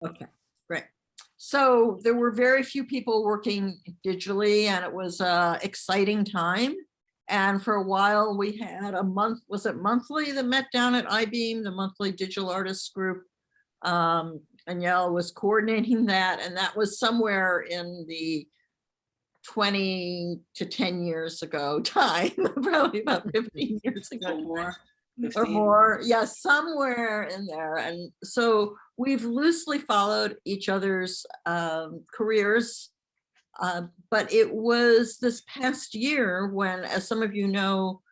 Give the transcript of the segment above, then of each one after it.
Okay, great. So there were very few people working digitally, and it was an exciting time. And for a while we had a month, was it monthly, that met down at IBeam, the monthly digital artists group. And Yael was coordinating that, and that was somewhere in the 20 to 10 years ago time, probably about 15 years ago. Or more, yeah, somewhere in there. And so we've loosely followed each other's careers. But it was this past year when, as some of you know,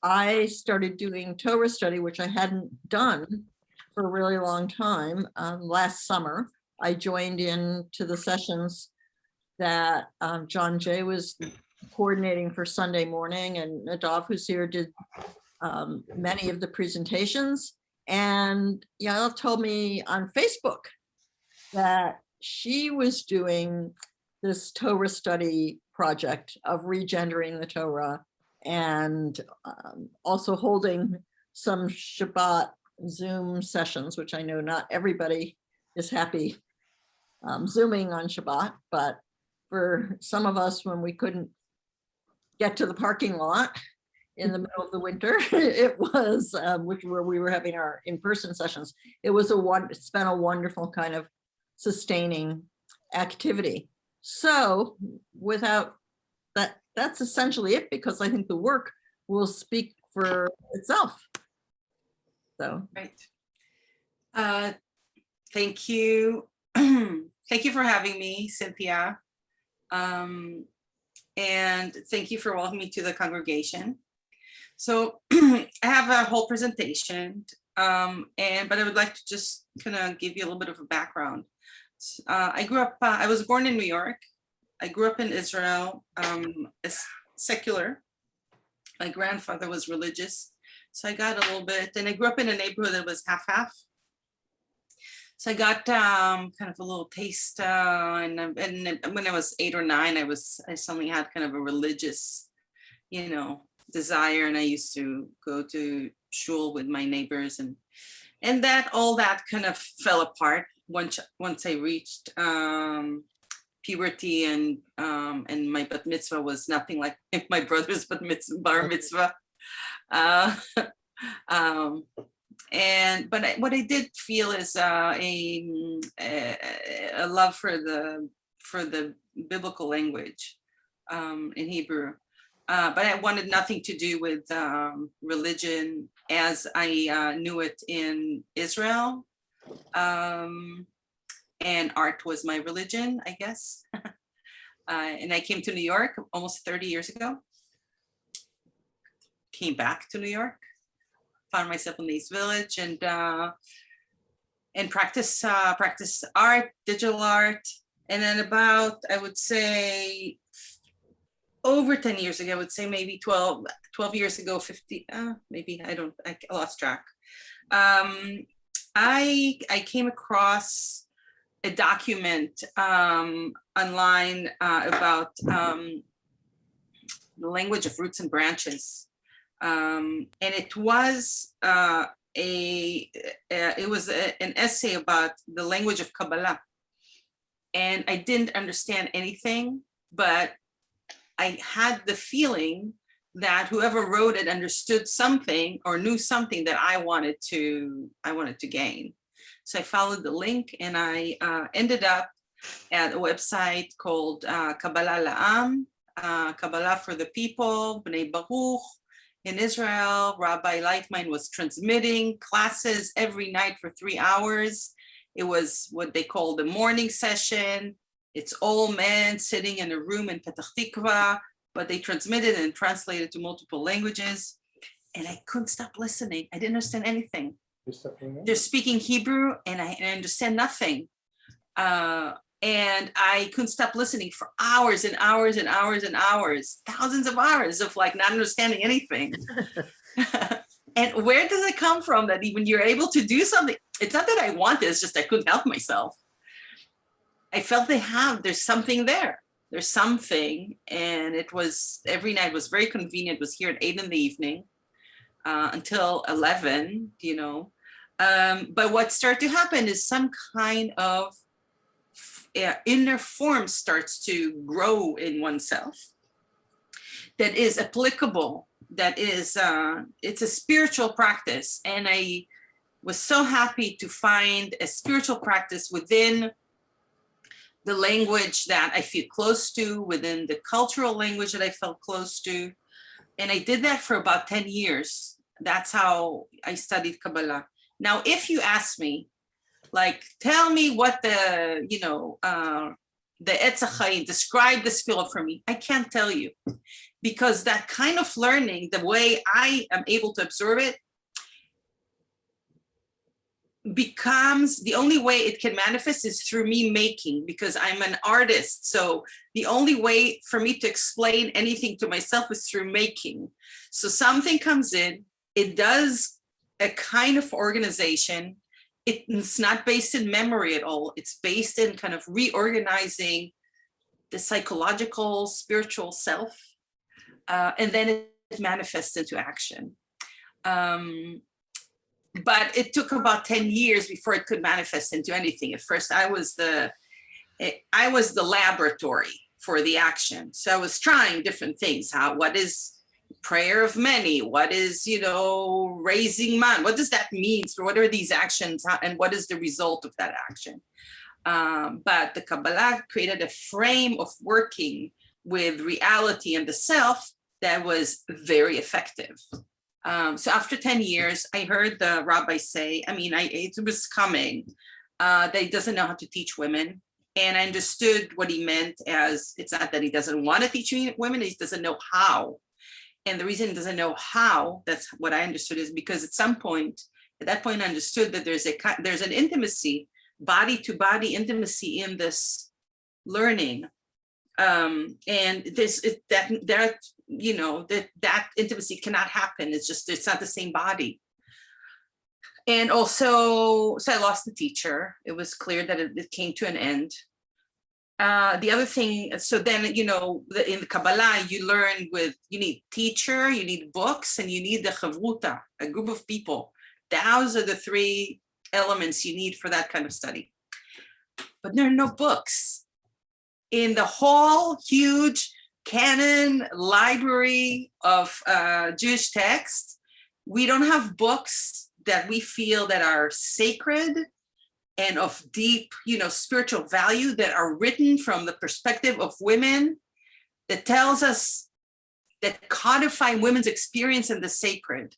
I started doing Torah study, which I hadn't done for a really long time. Last summer, I joined in to the sessions that John Jay was coordinating for Sunday morning, and Nadav, who's here, did many of the presentations. And Yael told me on Facebook that she was doing this Torah study project of regendering the Torah, and also holding some Shabbat Zoom sessions, which I know not everybody is happy Zooming on Shabbat, but for some of us, when we couldn't get to the parking lot in the middle of the winter, it was, where we were having our in-person sessions, it was it's been a wonderful kind of sustaining activity. So without that, that's essentially it, because I think the work will speak for itself. So. Right. Thank you. Thank you for having me, Cynthia. And thank you for welcoming me to the congregation. So I have a whole presentation, but I would like to just kind of give you a little bit of a background. I grew up, I was born in New York. I grew up in Israel, secular. My grandfather was religious, so I got a little bit, and I grew up in a neighborhood that was half-half. So I got kind of a little taste, and when I was 8 or 9, I suddenly had kind of a religious, desire, and I used to go to shul with my neighbors, and that all that kind of fell apart once I reached puberty, and my bat mitzvah was nothing like my brother's bar mitzvah. But what I did feel is a love for the biblical language in Hebrew. But I wanted nothing to do with religion as I knew it in Israel. And art was my religion, I guess. And I came to New York almost 30 years ago. Came back to New York, found myself in the East Village, and practice art, digital art. And then about, I would say, over 10 years ago, I would say maybe 12 years ago, 50, maybe, I lost track. I came across a document online about the language of roots and branches. And it was an essay about the language of Kabbalah. And I didn't understand anything, but I had the feeling that whoever wrote it understood something or knew something that I wanted to gain. So I followed the link, and I ended up at a website called Kabbalah La'am, Kabbalah for the people, Bnei Baruch. In Israel, Rabbi Lightman was transmitting classes every night for 3 hours. It was what they call the morning session. It's all men sitting in a room in Petah Tikva, but they transmitted and translated to multiple languages. And I couldn't stop listening. I didn't understand anything. They're speaking Hebrew, and I understand nothing. And I couldn't stop listening for hours and hours and hours and hours, thousands of hours of like not understanding anything. And where does it come from that even you're able to do something? It's not that I wanted, it's just I couldn't help myself. I felt there's something there. There's something. And it was, every night was very convenient. It was here at 8 in the evening until 11, But what started to happen is some kind of inner form starts to grow in oneself that is applicable, that is, it's a spiritual practice. And I was so happy to find a spiritual practice within the language that I feel close to, within the cultural language that I felt close to. And I did that for about 10 years. That's how I studied Kabbalah. Now, if you ask me, like, tell me what the, the Etz HaChaim, describe this field for me, I can't tell you. Because that kind of learning, the way I am able to absorb it, becomes the only way it can manifest is through me making, because I'm an artist. So the only way for me to explain anything to myself is through making. So something comes in, it does a kind of organization. It's not based in memory at all. It's based in kind of reorganizing the psychological, spiritual self. And then it manifests into action. But it took about 10 years before it could manifest into anything. At first, I was the laboratory for the action. So I was trying different things. What is prayer of many? What is, raising man? What does that mean? So what are these actions? And what is the result of that action? But the Kabbalah created a frame of working with reality and the self that was very effective. So after 10 years, I heard the rabbi say, it was coming, that he doesn't know how to teach women. And I understood what he meant as, it's not that he doesn't want to teach women, he doesn't know how. And the reason he doesn't know how, that's what I understood, is because at that point, I understood that there's an intimacy, body to body intimacy in this learning. And that intimacy cannot happen. It's not the same body. And also, so I lost the teacher. It was clear that it came to an end. The other thing, so then, in the Kabbalah, you need teacher, you need books, and you need the chavruta, a group of people. Those are the three elements you need for that kind of study. But there are no books. In the whole huge canon library of Jewish texts, we don't have books that we feel that are sacred and of deep, spiritual value, that are written from the perspective of women, that tells us, that codify women's experience in the sacred.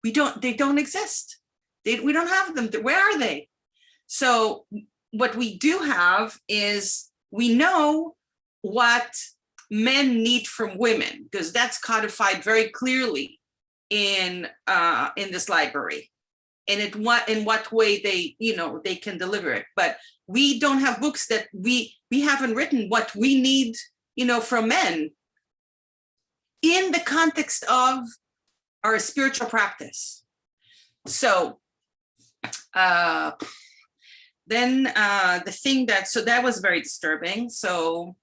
They don't exist. We don't have them. Where are they? So what we do have is, we know what men need from women, because that's codified very clearly in this library, and in what way they can deliver it. But we don't have books that we haven't written what we need, from men in the context of our spiritual practice. So then the thing that was very disturbing. So,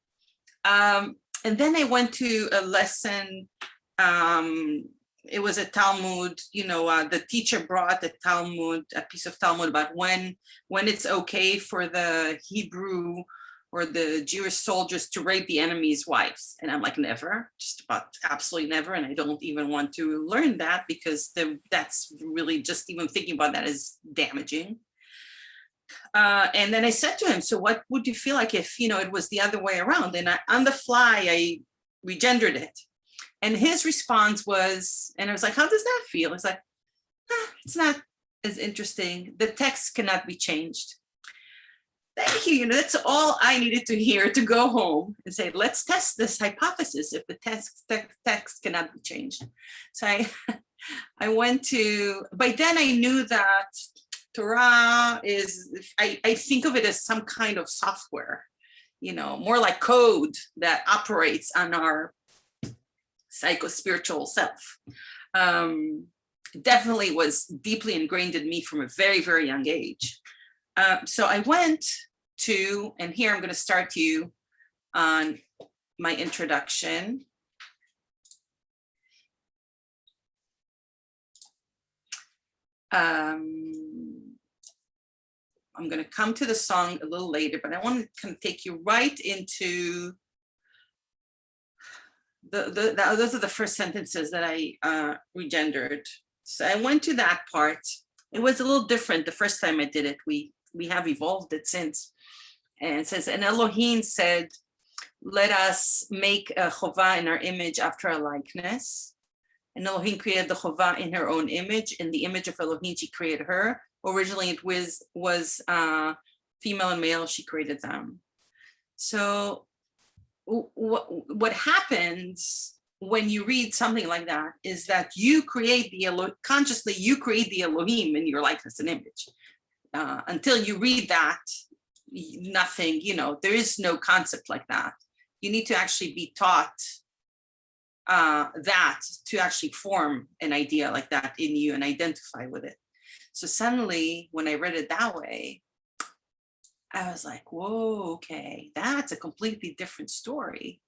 and then I went to a lesson, it was a Talmud, the teacher brought a Talmud, a piece of Talmud about when it's okay for the Hebrew or the Jewish soldiers to rape the enemy's wives. And I'm like, never, just about absolutely never. And I don't even want to learn that, because that's really, just even thinking about that is damaging. And then I said to him, so what would you feel like if, it was the other way around? And on the fly, I regendered it. And his response was, and I was like, how does that feel? It's like, it's not as interesting. The text cannot be changed. Thank you. That's all I needed to hear to go home and say, let's test this hypothesis if the text cannot be changed. So I went to, by then I knew that Torah is, I think of it as some kind of software, more like code that operates on our psycho-spiritual self. Definitely was deeply ingrained in me from a very, very young age. So I went to, and here I'm going to start you on my introduction. I'm going to come to the song a little later, but I want to kind of take you right into those are the first sentences that I regendered. So I went to that part. It was a little different the first time I did it. We have evolved it since. And it says, and Elohim said, let us make a chovah in our image after our likeness. And Elohim created the chovah in her own image. In the image of Elohim, she created her. Originally, it was female and male. She created them. So what happens when you read something like that is that you create consciously, you create the Elohim in your likeness and image. Until you read that, nothing, there is no concept like that. You need to actually be taught that to actually form an idea like that in you and identify with it. So suddenly, when I read it that way, I was like, whoa, okay, that's a completely different story.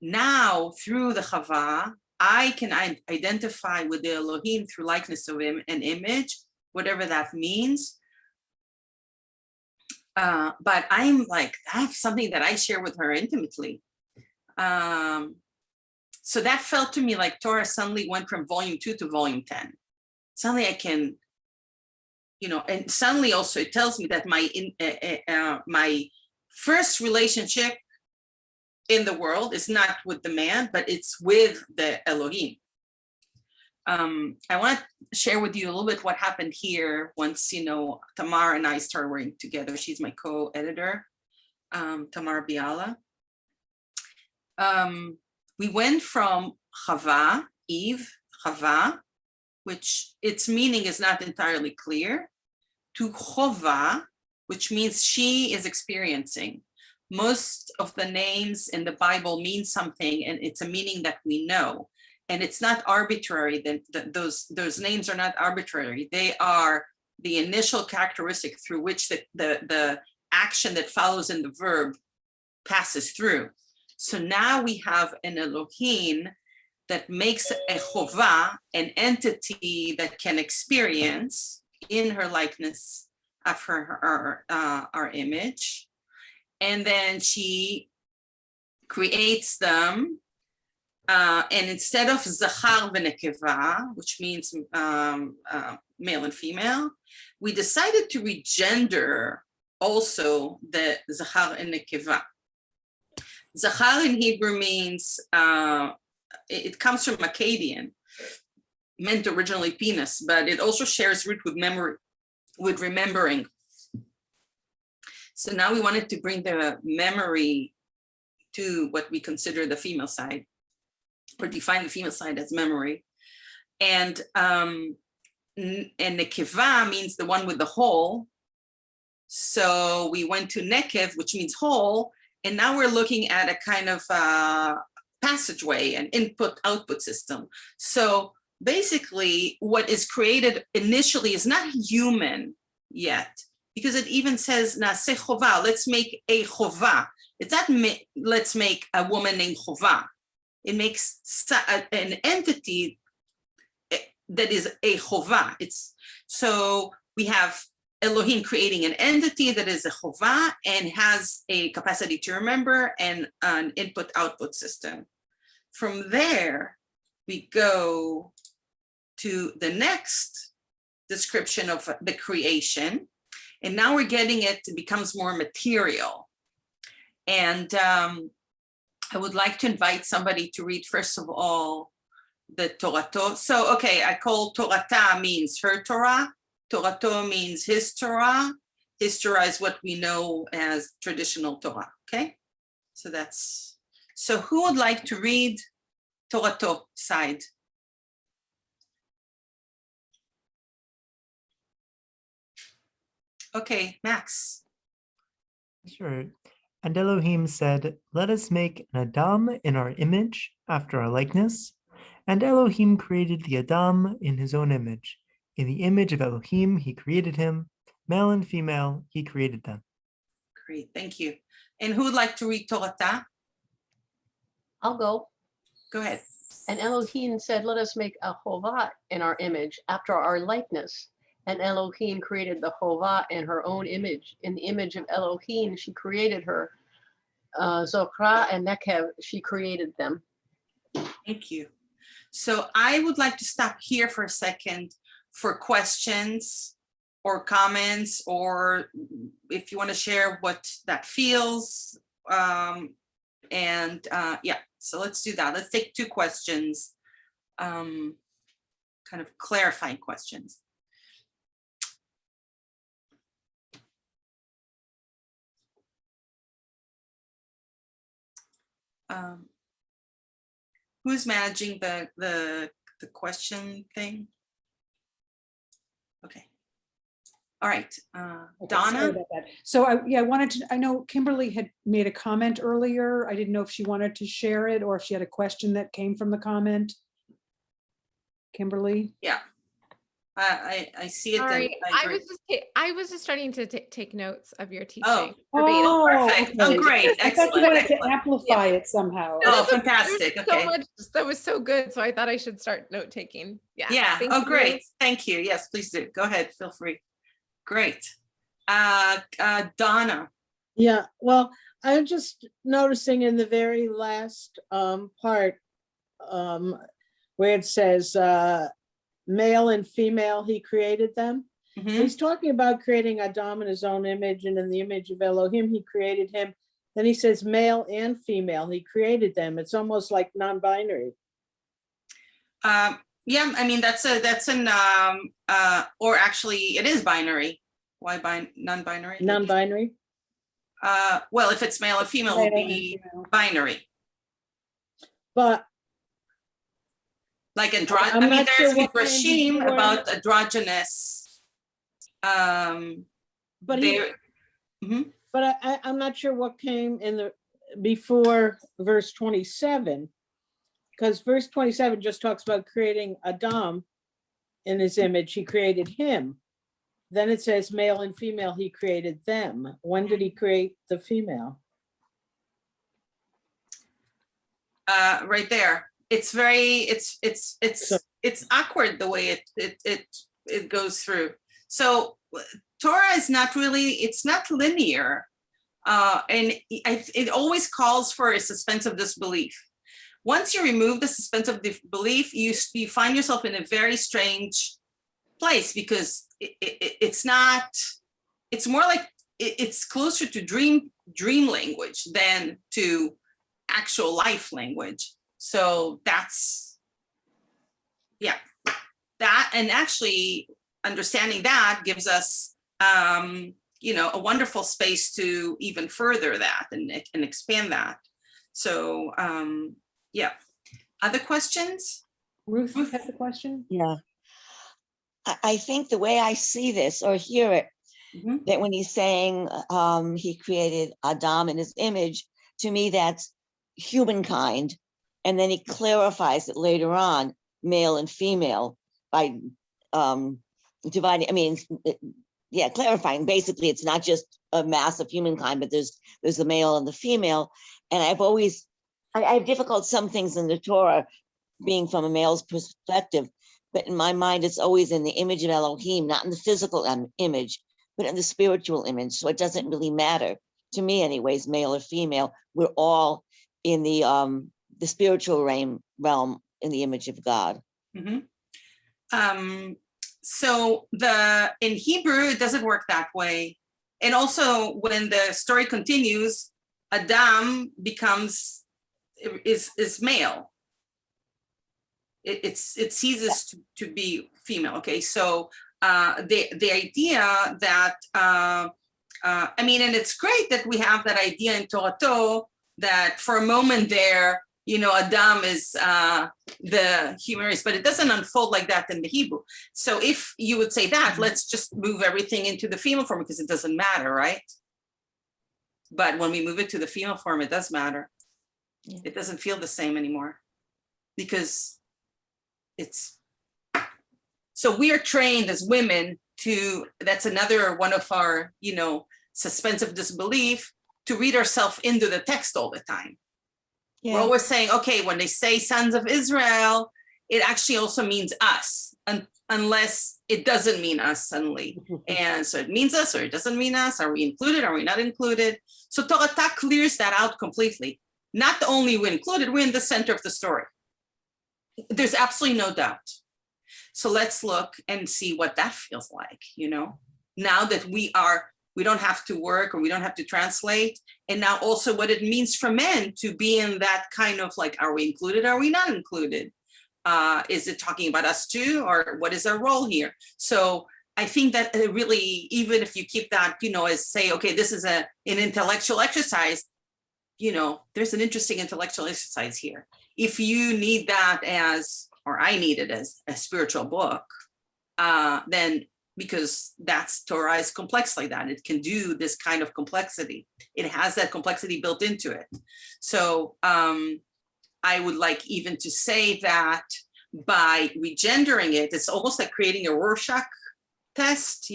Now, through the Chava, I can identify with the Elohim through likeness of him and image, whatever that means. But I'm like, that's something that I share with her intimately. So that felt to me like Torah suddenly went from volume 2 to volume 10. Suddenly I can, and suddenly also it tells me that my first relationship in the world is not with the man, but it's with the Elohim. I want to share with you a little bit what happened here once, Tamar and I started working together. She's my co-editor, Tamar Biala. We went from Chava, Eve, Chava, which its meaning is not entirely clear, to Chova, which means she is experiencing. Most of the names in the Bible mean something, and it's a meaning that we know. And it's not arbitrary. Those names are not arbitrary. They are the initial characteristic through which the action that follows in the verb passes through. So now we have an Elohim that makes a chovah, an entity that can experience in her likeness of our image. And then she creates them. And instead of zachar v'nekeva, which means male and female, we decided to regender also the zachar and nekeva. Zachar in Hebrew means, it comes from Akkadian, meant originally penis, but it also shares root with memory, with remembering. So now we wanted to bring the memory to what we consider the female side, or define the female side as memory. And nekeva means the one with the hole. So we went to nekev, which means hole, and now we're looking at a kind of passageway, an input-output system. So basically what is created initially is not human yet, because it even says, Naseh chovah, let's make a chovah. It's not let's make a woman named chovah. It makes an entity that is a chovah. So we have Elohim creating an entity that is a chovah and has a capacity to remember and an input-output system. From there, we go to the next description of the creation. And now we're getting it becomes more material. And I would like to invite somebody to read, first of all, the Torato. So, okay, I call Torata means her Torah. Torato means his Torah. His Torah is what we know as traditional Torah, okay? So who would like to read Torato side? Okay, Max. Sure. And Elohim said, let us make an Adam in our image, after our likeness. And Elohim created the Adam in his own image. In the image of Elohim, he created him. Male and female, he created them. Great, thank you. And who would like to read Torata? I'll go. Go ahead. And Elohim said, let us make a chovah in our image, after our likeness. And Elohim created the Chovah in her own image. In the image of Elohim, she created her. Zokra and Nekev, she created them. Thank you. So I would like to stop here for a second for questions or comments, or if you want to share what that feels. Yeah, so let's do that. Let's take 2 questions, kind of clarifying questions. Who's managing the question thing? Okay. All right, Okay, sorry Donna. about that. So I wanted to, I know Kimberly had made a comment earlier. I didn't know if she wanted to share it or if she had a question that came from the comment. Kimberly? Yeah. I see it. Sorry, I agree. I was just starting to take notes of your teaching. Oh. verbatim. Oh, Perfect. Oh, okay. great. I thought you Excellent. wanted to Excellent. amplify it somehow. No, Oh, that's okay. fantastic. There's Okay. So much that was so good, so I thought I should start note taking. Yeah. Yeah. Thank Oh, you. great. Thank you. Yes, please do. Go ahead. Feel free. Great. Donna. Yeah, well, I'm just noticing in the very last part where it says male and female, he created them. Mhm. He's talking about creating Adam in his own image, and in the image of Elohim, he created him. Then he says male and female, he created them. It's almost like non-binary. Yeah, I mean, that's an or actually it is binary. Why non-binary? Non-binary. Well, if it's male or female, it will be binary. But Like I'm I mean, not sure there's what came Rashim before. about androgynous. but he, There. Mhm. but I'm not sure what came in the before verse 27, because verse 27 just talks about creating Adam in his image. He created him. Then it says male and female, he created them. When did he create the female? Right there. It's very, it's awkward the way it goes through. So Torah is not really, it's not linear. And it always calls for a suspense of disbelief. Once you remove the suspense of disbelief, you find yourself in a very strange place, because it's not, it's more like, it's closer to dream language than to actual life language. So that's, yeah, that, and actually understanding that gives us, you know, a wonderful space to even further that and expand that. So, yeah. Other questions? Ruth has a question? Yeah. I think the way I see this or hear it, Mhm. that when he's saying he created Adam in his image, to me, that's humankind. And then he clarifies it later on, male and female, by dividing, I mean, yeah, clarifying. Basically, it's not just a mass of humankind, but there's the male and the female. And I have difficult some things in the Torah being from a male's perspective, but in my mind, it's always in the image of Elohim, not in the physical image, but in the spiritual image. So it doesn't really matter to me anyways, male or female. We're all in the spiritual realm in the image of God. Mm-hmm. So in Hebrew, it doesn't work that way. And also when the story continues, Adam is male. It ceases to be female. Okay, so the idea that I mean, and it's great that we have that idea in Torah that for a moment there, you know, Adam is the human race, but it doesn't unfold like that in the Hebrew. So if you would say that, let's just move everything into the female form because it doesn't matter, right? But when we move it to the female form, it does matter. Yeah. It doesn't feel the same anymore because it's, so we are trained as women to, that's another one of our, you know, suspense of disbelief, to read ourselves into the text all the time. Yeah. We're always saying, okay, when they say sons of Israel, it actually also means us, unless it doesn't mean us suddenly. And so it means us or it doesn't mean us. Are we included? Are we not included? So Torah clears that out completely. Not only we included, we're in the center of the story. There's absolutely no doubt. So let's look and see what that feels like, now that we don't have to work or we don't have to translate. And now also what it means for men to be in that kind of like, are we included? Are we not included? Is it talking about us too? Or what is our role here? So I think that really, even if you keep that, as say, okay, this is an intellectual exercise, there's an interesting intellectual exercise here. If you need that or I need it as a spiritual book, then because Torah is complex like that. It can do this kind of complexity. It has that complexity built into it. So I would like even to say that by regendering it, it's almost like creating a Rorschach test,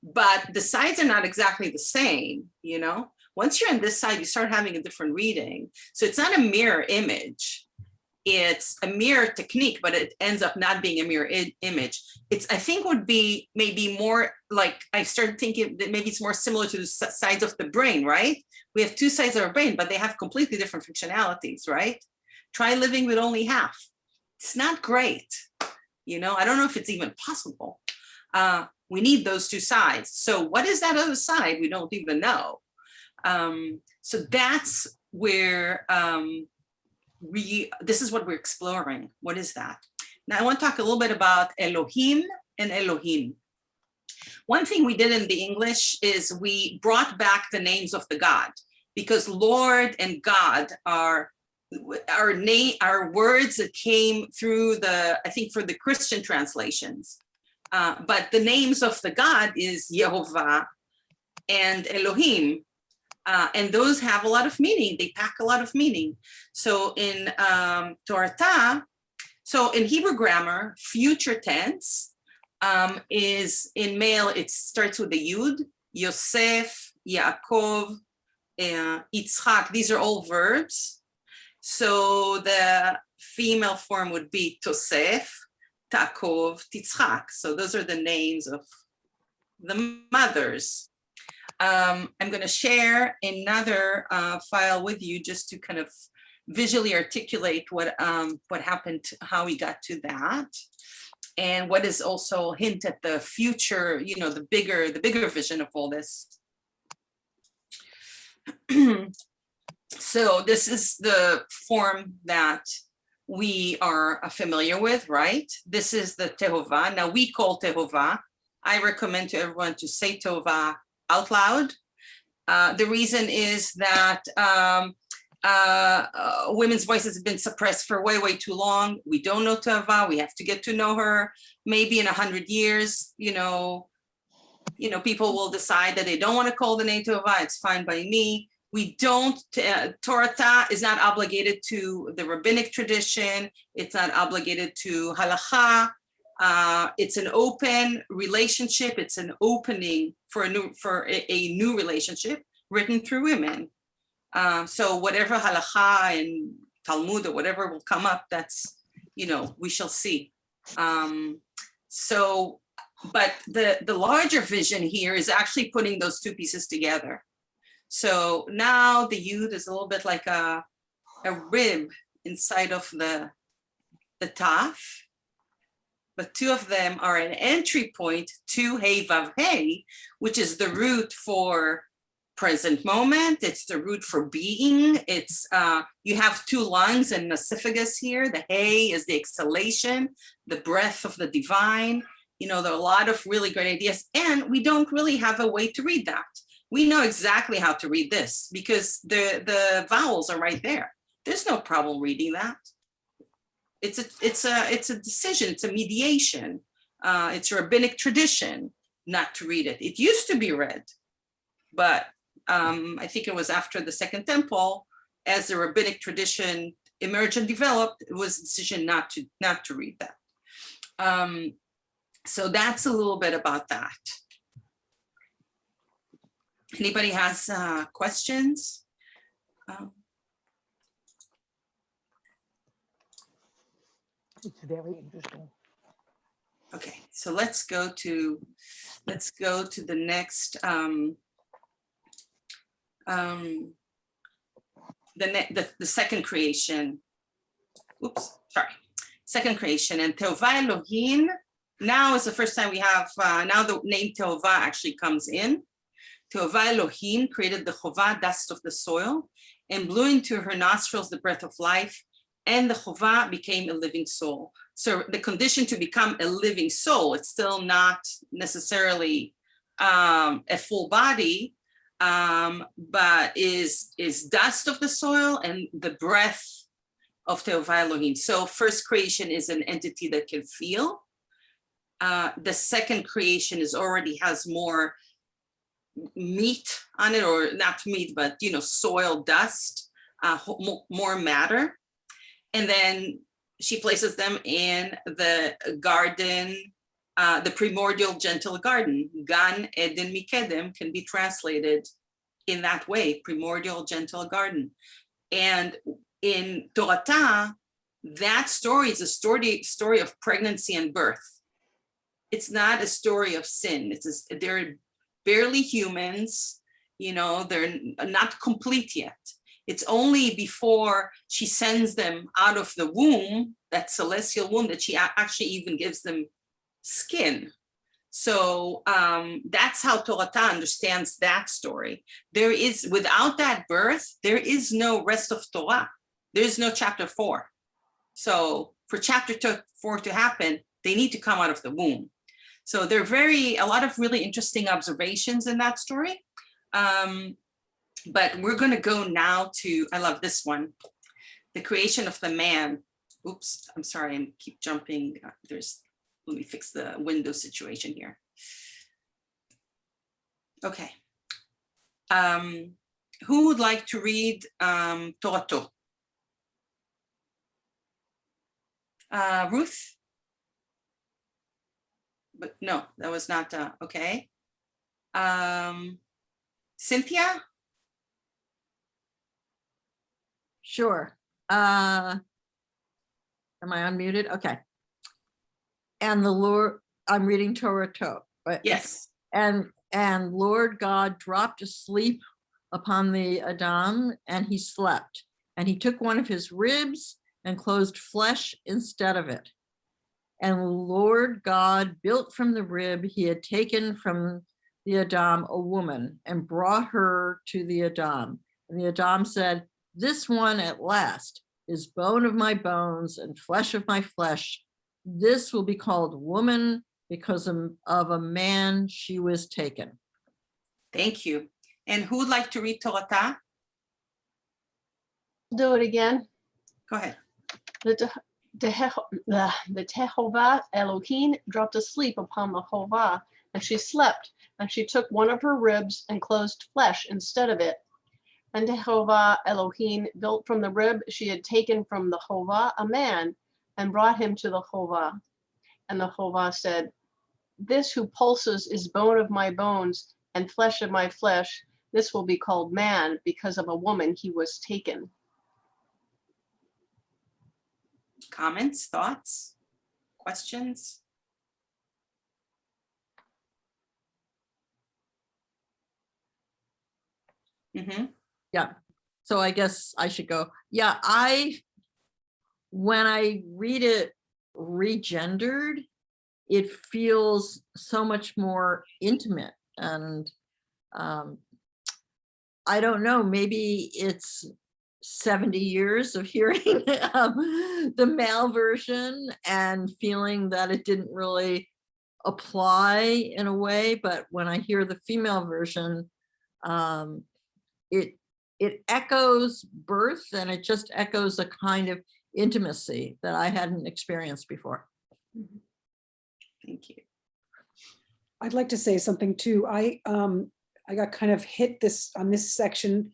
but the sides are not exactly the same, Once you're on this side, you start having a different reading. So it's not a mirror image. It's a mirror technique, but it ends up not being a mirror image. I think would be maybe more like, I started thinking that maybe it's more similar to the sides of the brain, right? We have two sides of our brain, but they have completely different functionalities, right? Try living with only half. It's not great. I don't know if it's even possible. We need those two sides. So what is that other side? We don't even know. So that's where this is what we're exploring. What is that? Now I want to talk a little bit about Elohim and Elohim. One thing we did in the English is we brought back the names of the God, because Lord and God are words that came through I think for the Christian translations. But the names of the God is Yehovah and Elohim. And those have a lot of meaning. They pack a lot of meaning. So in Torah, so in Hebrew grammar, future tense is in male, it starts with the Yud, Yosef, Yaakov, Yitzchak. These are all verbs. So the female form would be Tosef, Takov, Titzchak. So those are the names of the mothers. I'm going to share another file with you just to kind of visually articulate what happened, how we got to that, and what is also a hint at the future, the bigger vision of all this. So this is the form that we are familiar with, right? This is the Tehovah. Now we call Tehovah. I recommend to everyone to say Tehovah out loud. The reason is that women's voices have been suppressed for way, way too long. We don't know Tehovah. We have to get to know her. Maybe in 100 years, people will decide that they don't want to call the name Tehovah. It's fine by me. We don't, Torah is not obligated to the rabbinic tradition. It's not obligated to halacha. It's an open relationship. It's an opening for a new relationship written through women. So whatever halacha and Talmud or whatever will come up, that's, we shall see. But the larger vision here is actually putting those two pieces together. So now the Yud is a little bit like a rib inside of the Taf, but two of them are an entry point to Hey Vav Hey, which is the root for present moment. It's the root for being. It's you have two lungs and an esophagus here. The Hey is the exhalation, the breath of the divine. There are a lot of really great ideas, and we don't really have a way to read that. We know exactly how to read this because the vowels are right there. There's no problem reading that. It's a decision. It's a mediation. It's a rabbinic tradition not to read it. It used to be read, but I think it was after the Second Temple, as the rabbinic tradition emerged and developed, it was a decision not to read that. So that's a little bit about that. Anybody has questions? It's very interesting. Okay, so let's go to the next the second creation. Oops, sorry. Second creation, and Teova Elohim. Now is the first time we have, now the name Teova actually comes in. Teova Elohim created the Chovah, dust of the soil, and blew into her nostrils the breath of life, and the Chovah became a living soul. So the condition to become a living soul, it's still not necessarily a full body, but is dust of the soil and the breath of Teova Elohim. So first creation is an entity that can feel. The second creation already has more meat on it, or not meat, but soil, dust, more matter. And then she places them in the garden, the primordial gentle garden. Gan Eden Mikedem can be translated in that way, primordial gentle garden. And in Torah, that story is a story of pregnancy and birth. It's not a story of sin. They're barely humans, they're not complete yet. It's only before she sends them out of the womb, that celestial womb, that she actually even gives them skin. So that's how Torah understands that story. Without that birth, there is no rest of Torah. There's no chapter 4. So for chapter 4 to happen, they need to come out of the womb. So there are a lot of really interesting observations in that story. But we're going to go now to, I love this one, the creation of the man. Oops, I'm sorry, I keep jumping. Let me fix the window situation here. Okay. Who would like to read Torah? Ruth? But no, that was not, okay. Cynthia? Sure. Am I unmuted? Okay. And the Lord, I'm reading Torah, right? Yes. And Lord God dropped asleep upon the Adam, and he slept. And he took one of his ribs and closed flesh instead of it. And Lord God built from the rib he had taken from the Adam a woman and brought her to the Adam. And the Adam said, "This one at last is bone of my bones and flesh of my flesh. This will be called woman because of a man she was taken." Thank you. And who would like to read Torah? Do it again. Go ahead. The Tehovah Elohim dropped asleep upon the Chovah, and she slept, and she took one of her ribs and closed flesh instead of it. And Tehovah Elohim built from the rib she had taken from the Chovah a man, and brought him to the Chovah. And the Chovah said, "This who pulses is bone of my bones and flesh of my flesh. This will be called man because of a woman he was taken." Comments, thoughts, questions? Mm-hmm. Yeah. So I guess I should go. Yeah, when I read it regendered, it feels so much more intimate. And I don't know, maybe it's 70 years of hearing the male version and feeling that it didn't really apply in a way. But when I hear the female version, it echoes birth, and it just echoes a kind of intimacy that I hadn't experienced before. Thank you. I'd like to say something too. I got kind of hit on this section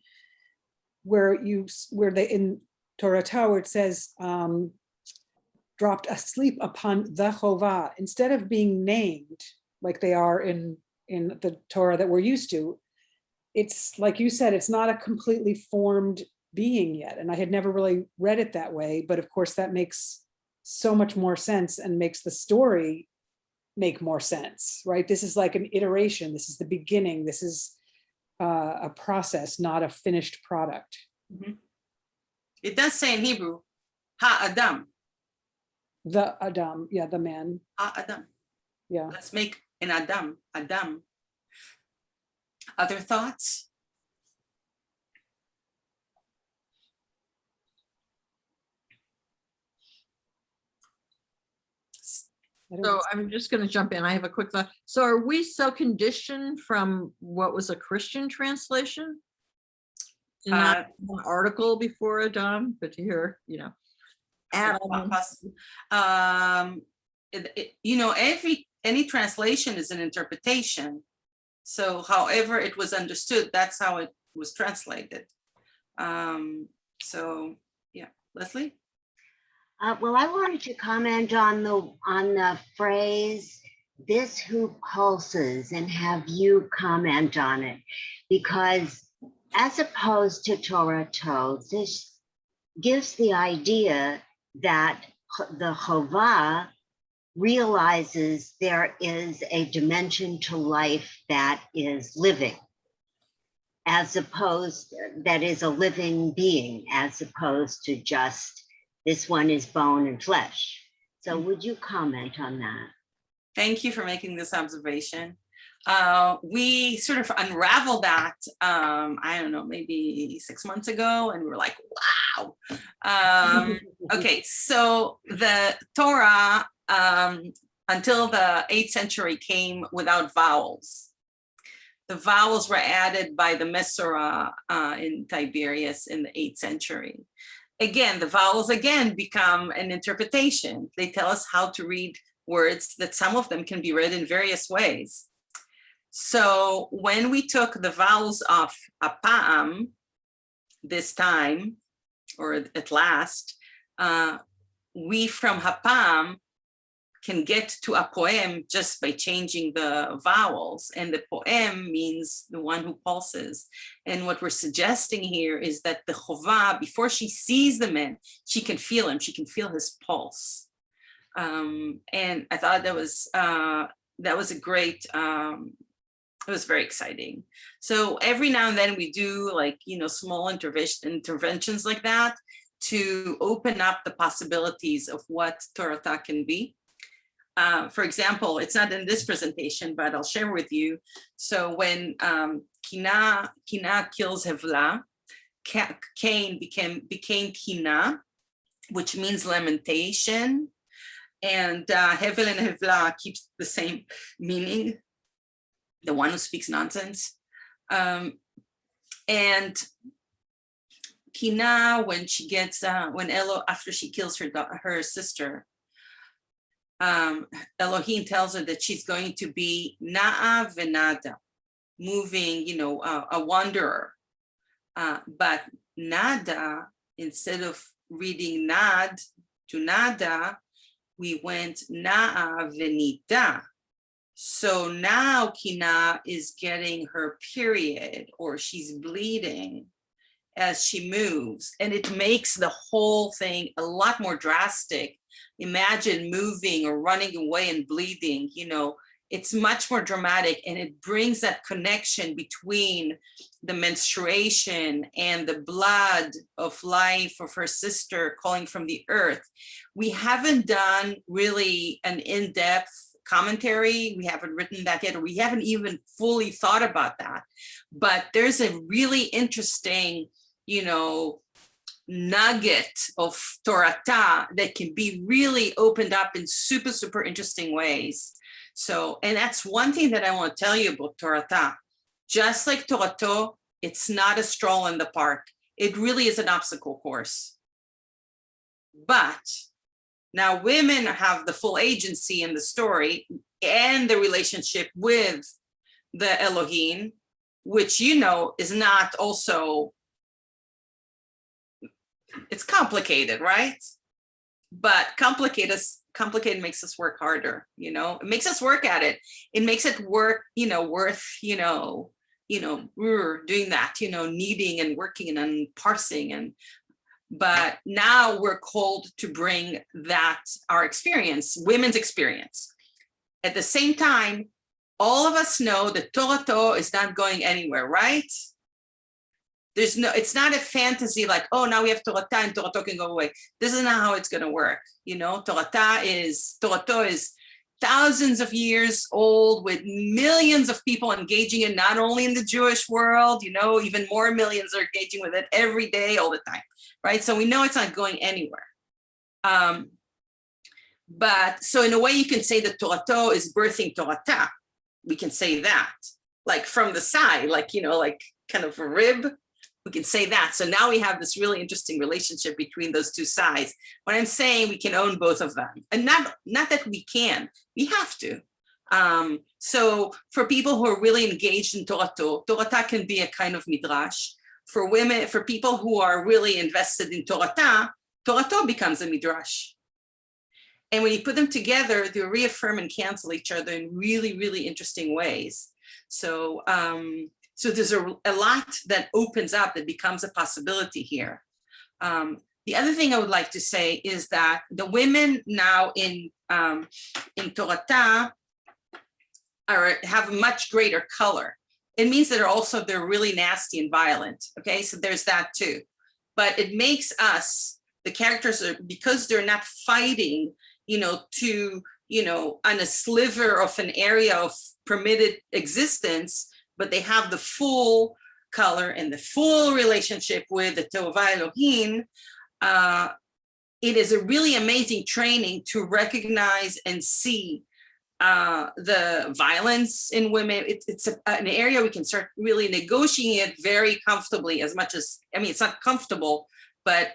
where in Torah Tower it says dropped asleep upon the Chovah, instead of being named like they are in the Torah that we're used to. It's like you said, it's not a completely formed being yet, and I had never really read it that way. But of course, that makes so much more sense and makes the story make more sense, right? This is like an iteration. This is the beginning. This is a process, not a finished product. It does say in Hebrew, Ha-Adam. The Adam, yeah, the man. Ha-Adam. Yeah. Let's make an Adam. Adam. Other thoughts? So I'm just going to jump in. I have a quick thought. So are we so conditioned from what was a Christian translation? To not an article before Adam, but to hear, Adam. Any translation is an interpretation. So however it was understood, that's how it was translated. So yeah, Leslie? Well, I wanted to comment on the phrase, this who pulses, and have you comment on it, because as opposed to Torah Tov, this gives the idea that the Chovah realizes there is a dimension to life that is living, as opposed, that is a living being, as opposed to just this one is bone and flesh. So would you comment on that? Thank you for making this observation. We sort of unraveled that, I don't know, maybe 6 months ago, and we were like, wow. Okay, so the Torah, until the 8th century, came without vowels. The vowels were added by the Mesorah in Tiberias in the 8th century. Again, the vowels again become an interpretation. They tell us how to read words, that some of them can be read in various ways. So when we took the vowels off apam this time, or at last, we from hapam can get to a poem just by changing the vowels. And the poem means the one who pulses. And what we're suggesting here is that the Chovah, before she sees the man, she can feel him. She can feel his pulse. And I thought that was a great, it was very exciting. So every now and then we do small interventions like that to open up the possibilities of what Torah can be. For example, it's not in this presentation, but I'll share with you. So when Kina kills Hevla, Cain became Kina, which means lamentation. And Hevel and Hevla keeps the same meaning, the one who speaks nonsense. And Kina, when she gets, after she kills her sister, Elohim tells her that she's going to be Na'a Venada, moving, a wanderer. But Nada, instead of reading Nad to Nada, we went Na'a Venida. So now Kina is getting her period, or she's bleeding as she moves. And it makes the whole thing a lot more drastic. Imagine moving or running away and bleeding, it's much more dramatic, and it brings that connection between the menstruation and the blood of life of her sister calling from the earth. We haven't done really an in-depth commentary. We haven't written that yet, or we haven't even fully thought about that. But there's a really interesting, nugget of Torah that can be really opened up in super, super interesting ways. So, and that's one thing that I want to tell you about Torah. Just like Torah, it's not a stroll in the park. It really is an obstacle course. But now women have the full agency in the story and the relationship with the Elohim, which, is not also, it's complicated, right? But complicated makes us work harder, it makes us work at it. It makes it work, worth, doing that, kneading and working and parsing. And But now we're called to bring that, our experience, women's experience. At the same time, all of us know that Torah is not going anywhere, right? There's no, it's not a fantasy like, oh, now we have Torah and Torah can go away. This is not how it's going to work. You know, Torah is thousands of years old, with millions of people engaging in, not only in the Jewish world, you know, even more millions are engaging with it every day, all the time, right? So we know it's not going anywhere. But so in a way you can say that Torah is birthing Torah. We can say that, like from the side, like, you know, like kind of a rib. We can say that. So now we have this really interesting relationship between those two sides. When I'm saying we can own both of them, and not that we can, we have to. So for people who are really engaged in Torah can be a kind of midrash. For women, for people who are really invested in Torah becomes a midrash. And when you put them together, they reaffirm and cancel each other in really, really interesting ways. So, so there's a lot that opens up, that becomes a possibility here. The other thing I would like to say is that the women now in Torah have a much greater color. It means that they're really nasty and violent. Okay, so there's that too. But it makes us, the characters, because they're not fighting, you know, to, you know, on a sliver of an area of permitted existence, but they have the full color and the full relationship with the Tovah Elohim. It is a really amazing training to recognize and see the violence in women. It's an area we can start really negotiating it very comfortably, as much as, I mean, it's not comfortable, but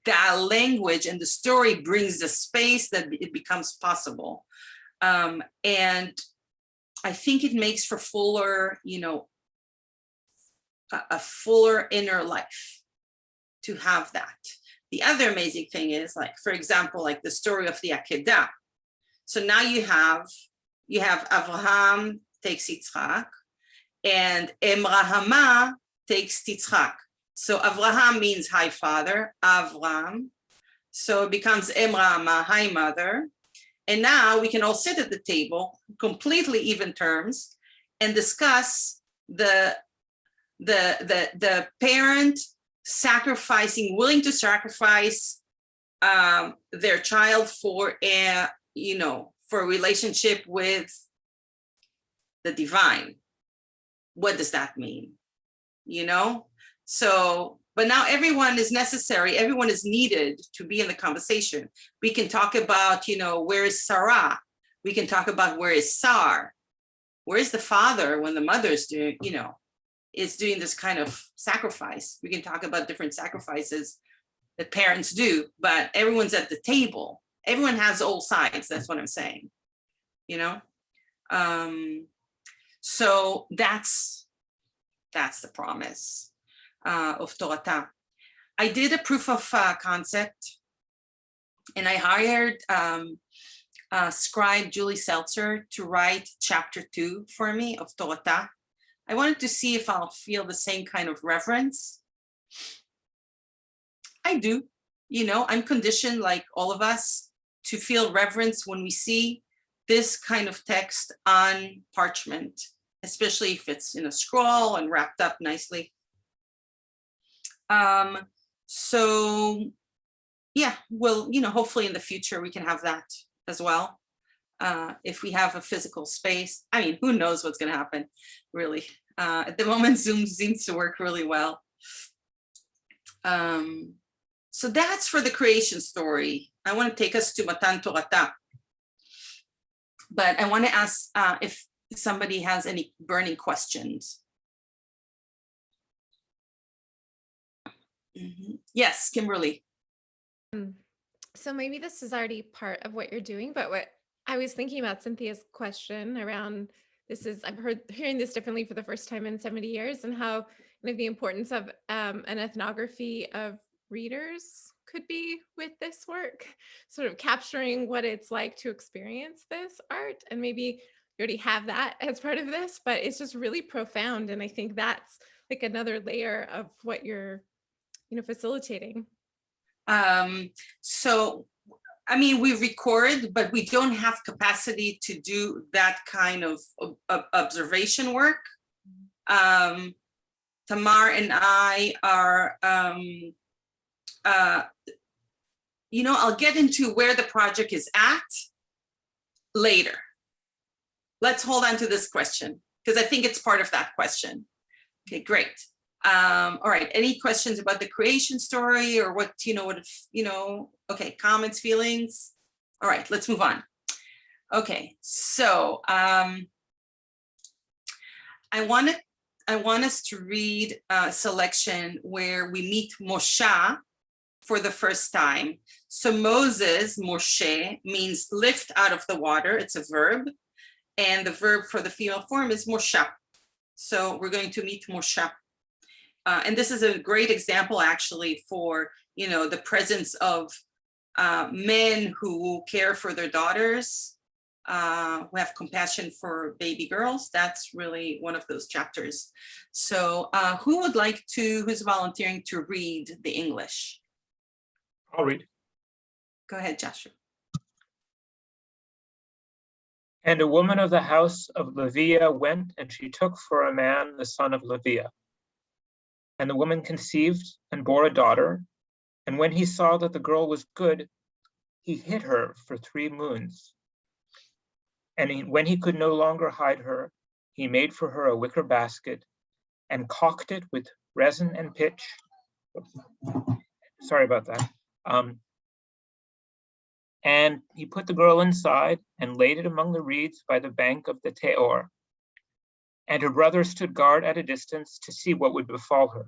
that language and the story brings the space that it becomes possible. And I think it makes for fuller, you know, a fuller inner life to have that. The other amazing thing is, like, for example, like the story of the Akedah. So now you have Avraham takes Yitzchak, and Emrahama takes Yitzchak. So Avraham means high father, Avram. So it becomes Emrahama, high mother. And now we can all sit at the table, completely even terms, and discuss the parent sacrificing, willing to sacrifice their child for a, you know, for a relationship with the divine. What does that mean? You know? So, but now everyone is necessary, everyone is needed to be in the conversation. We can talk about, you know, where is Sarah? We can talk about where is Sar? Where is the father when the mother's doing, you know, is doing this kind of sacrifice? We can talk about different sacrifices that parents do, but everyone's at the table. Everyone has all sides, that's what I'm saying, you know? So that's the promise of Torah. I did a proof of concept, and I hired scribe Julie Seltzer to write chapter 2 for me of Torah. I wanted to see if I'll feel the same kind of reverence. I do, you know, I'm conditioned, like all of us, to feel reverence when we see this kind of text on parchment, especially if it's in a scroll and wrapped up nicely. So yeah, well, you know, hopefully in the future we can have that as well. If we have a physical space, I mean, who knows what's going to happen, really. At the moment, Zoom seems to work really well. So that's for the creation story. I want to take us to Matan Torah. But I want to ask if somebody has any burning questions. Yes, Kimberly. So maybe this is already part of what you're doing, but what I was thinking about Cynthia's question around this is, I'm hearing this differently for the first time in 70 years, and how kind of the importance of an ethnography of readers could be with this work, sort of capturing what it's like to experience this art. And maybe you already have that as part of this, but it's just really profound. And I think that's like another layer of what you're, you know, facilitating. So, I mean, we record, but we don't have capacity to do that kind of observation work. Tamar and I are, you know, I'll get into where the project is at later. Let's hold on to this question because I think it's part of that question. Okay, great. All right, any questions about the creation story or what, okay, comments, feelings? All right, let's move on. Okay, so I want us to read a selection where we meet Moshe for the first time. So Moses, Moshe, means lift out of the water. It's a verb. And the verb for the female form is Moshe. So we're going to meet Moshe. And this is a great example actually for, the presence of men who care for their daughters, who have compassion for baby girls. That's really one of those chapters. So who's volunteering to read the English? I'll read. Go ahead, Joshua. And a woman of the house of Leviah went, and she took for a man the son of Leviah. And the woman conceived and bore a daughter. And when he saw that the girl was good, he hid her for 3 moons. And when he could no longer hide her, he made for her a wicker basket and caulked it with resin and pitch. Sorry about that. And he put the girl inside and laid it among the reeds by the bank of the Teor. And her brother stood guard at a distance to see what would befall her.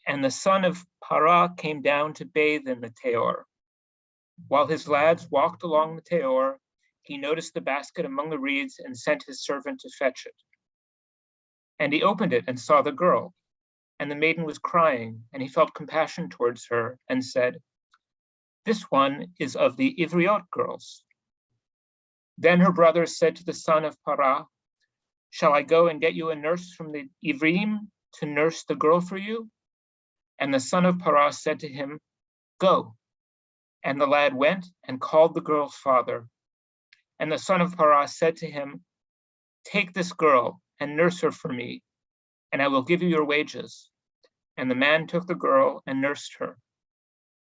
And the son of Parah came down to bathe in the Teor. While his lads walked along the Teor, he noticed the basket among the reeds and sent his servant to fetch it. And he opened it and saw the girl, and the maiden was crying, and he felt compassion towards her and said, "This one is of the Ivriot girls." Then her brother said to the son of Parah, "Shall I go and get you a nurse from the Ivrim to nurse the girl for you?" And the son of Parah said to him, "Go." And the lad went and called the girl's father. And the son of Parah said to him, "Take this girl and nurse her for me, and I will give you your wages." And the man took the girl and nursed her.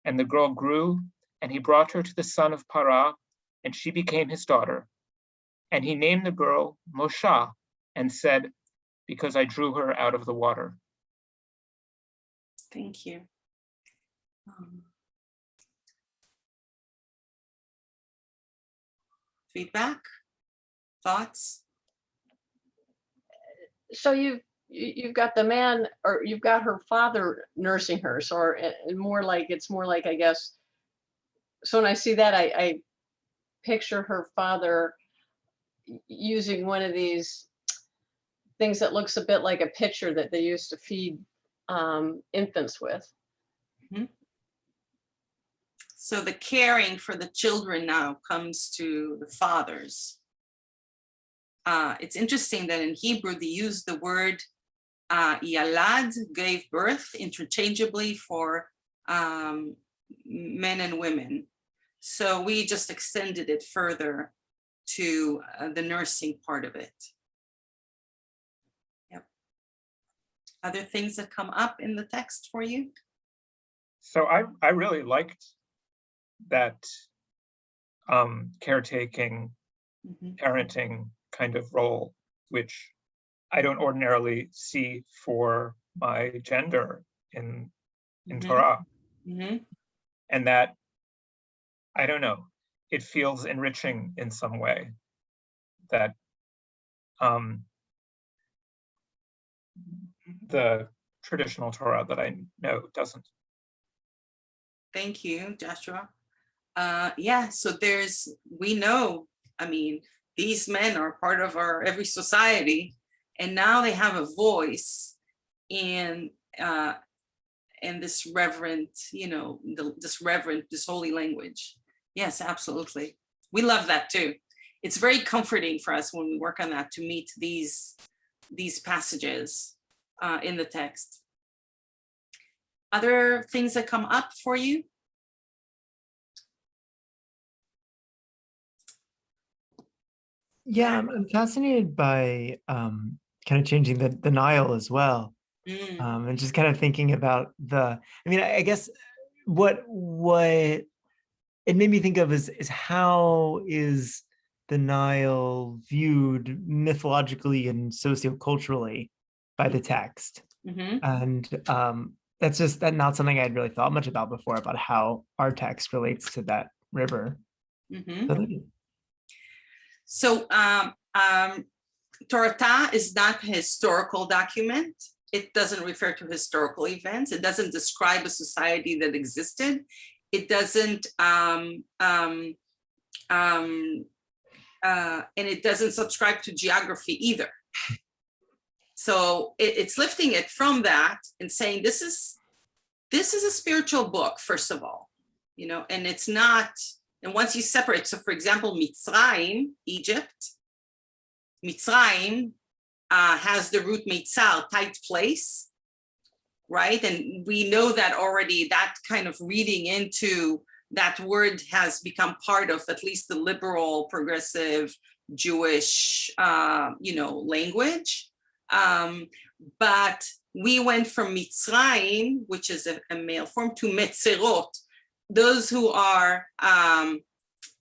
And the girl grew, and he brought her to the son of Parah, and she became his daughter. And he named the girl Moshe, and said, "Because I drew her out of the water." Thank you. Feedback? Thoughts? So you've got the man, or you've got her father nursing her. So it's more like, I guess. So when I see that, I picture her father using one of these things that looks a bit like a pitcher that they used to feed infants with. So the caring for the children now comes to the fathers. It's interesting that in Hebrew they use the word yalad, gave birth, interchangeably for men and women. So we just extended it further to the nursing part of it. Yep. Other things that come up in the text for you? So I really liked that caretaking, parenting kind of role, which I don't ordinarily see for my gender in Torah. And that, I don't know, it feels enriching in some way that the traditional Torah that I know doesn't. Thank you, Joshua. Yeah, so we know, I mean, these men are part of our every society, and now they have a voice in this reverent, this holy language. Yes, absolutely. We love that too. It's very comforting for us when we work on that to meet these passages in the text. Other things that come up for you? Yeah, I'm fascinated by kind of changing the Nile as well. Mm, And just kind of thinking about I mean, I guess what it made me think of is how is the Nile viewed mythologically and socioculturally by the text? mhm. And that's just not something I'd really thought much about before, about how our text relates to that river. Mhm. So thank you. So Torah is not a historical document. It doesn't refer to historical events. It doesn't describe a society that existed. It doesn't, and it doesn't subscribe to geography either. So it's lifting it from that and saying this is a spiritual book, first of all, you know, and it's not. And once you separate, so for example, Mitzrayim, Egypt, Mitzrayim has the root mitzar, tight place, right? And we know that already, that kind of reading into that word has become part of at least the liberal, progressive, Jewish, language. But we went from Mitzrayim, which is a male form, to Metzerot, those who are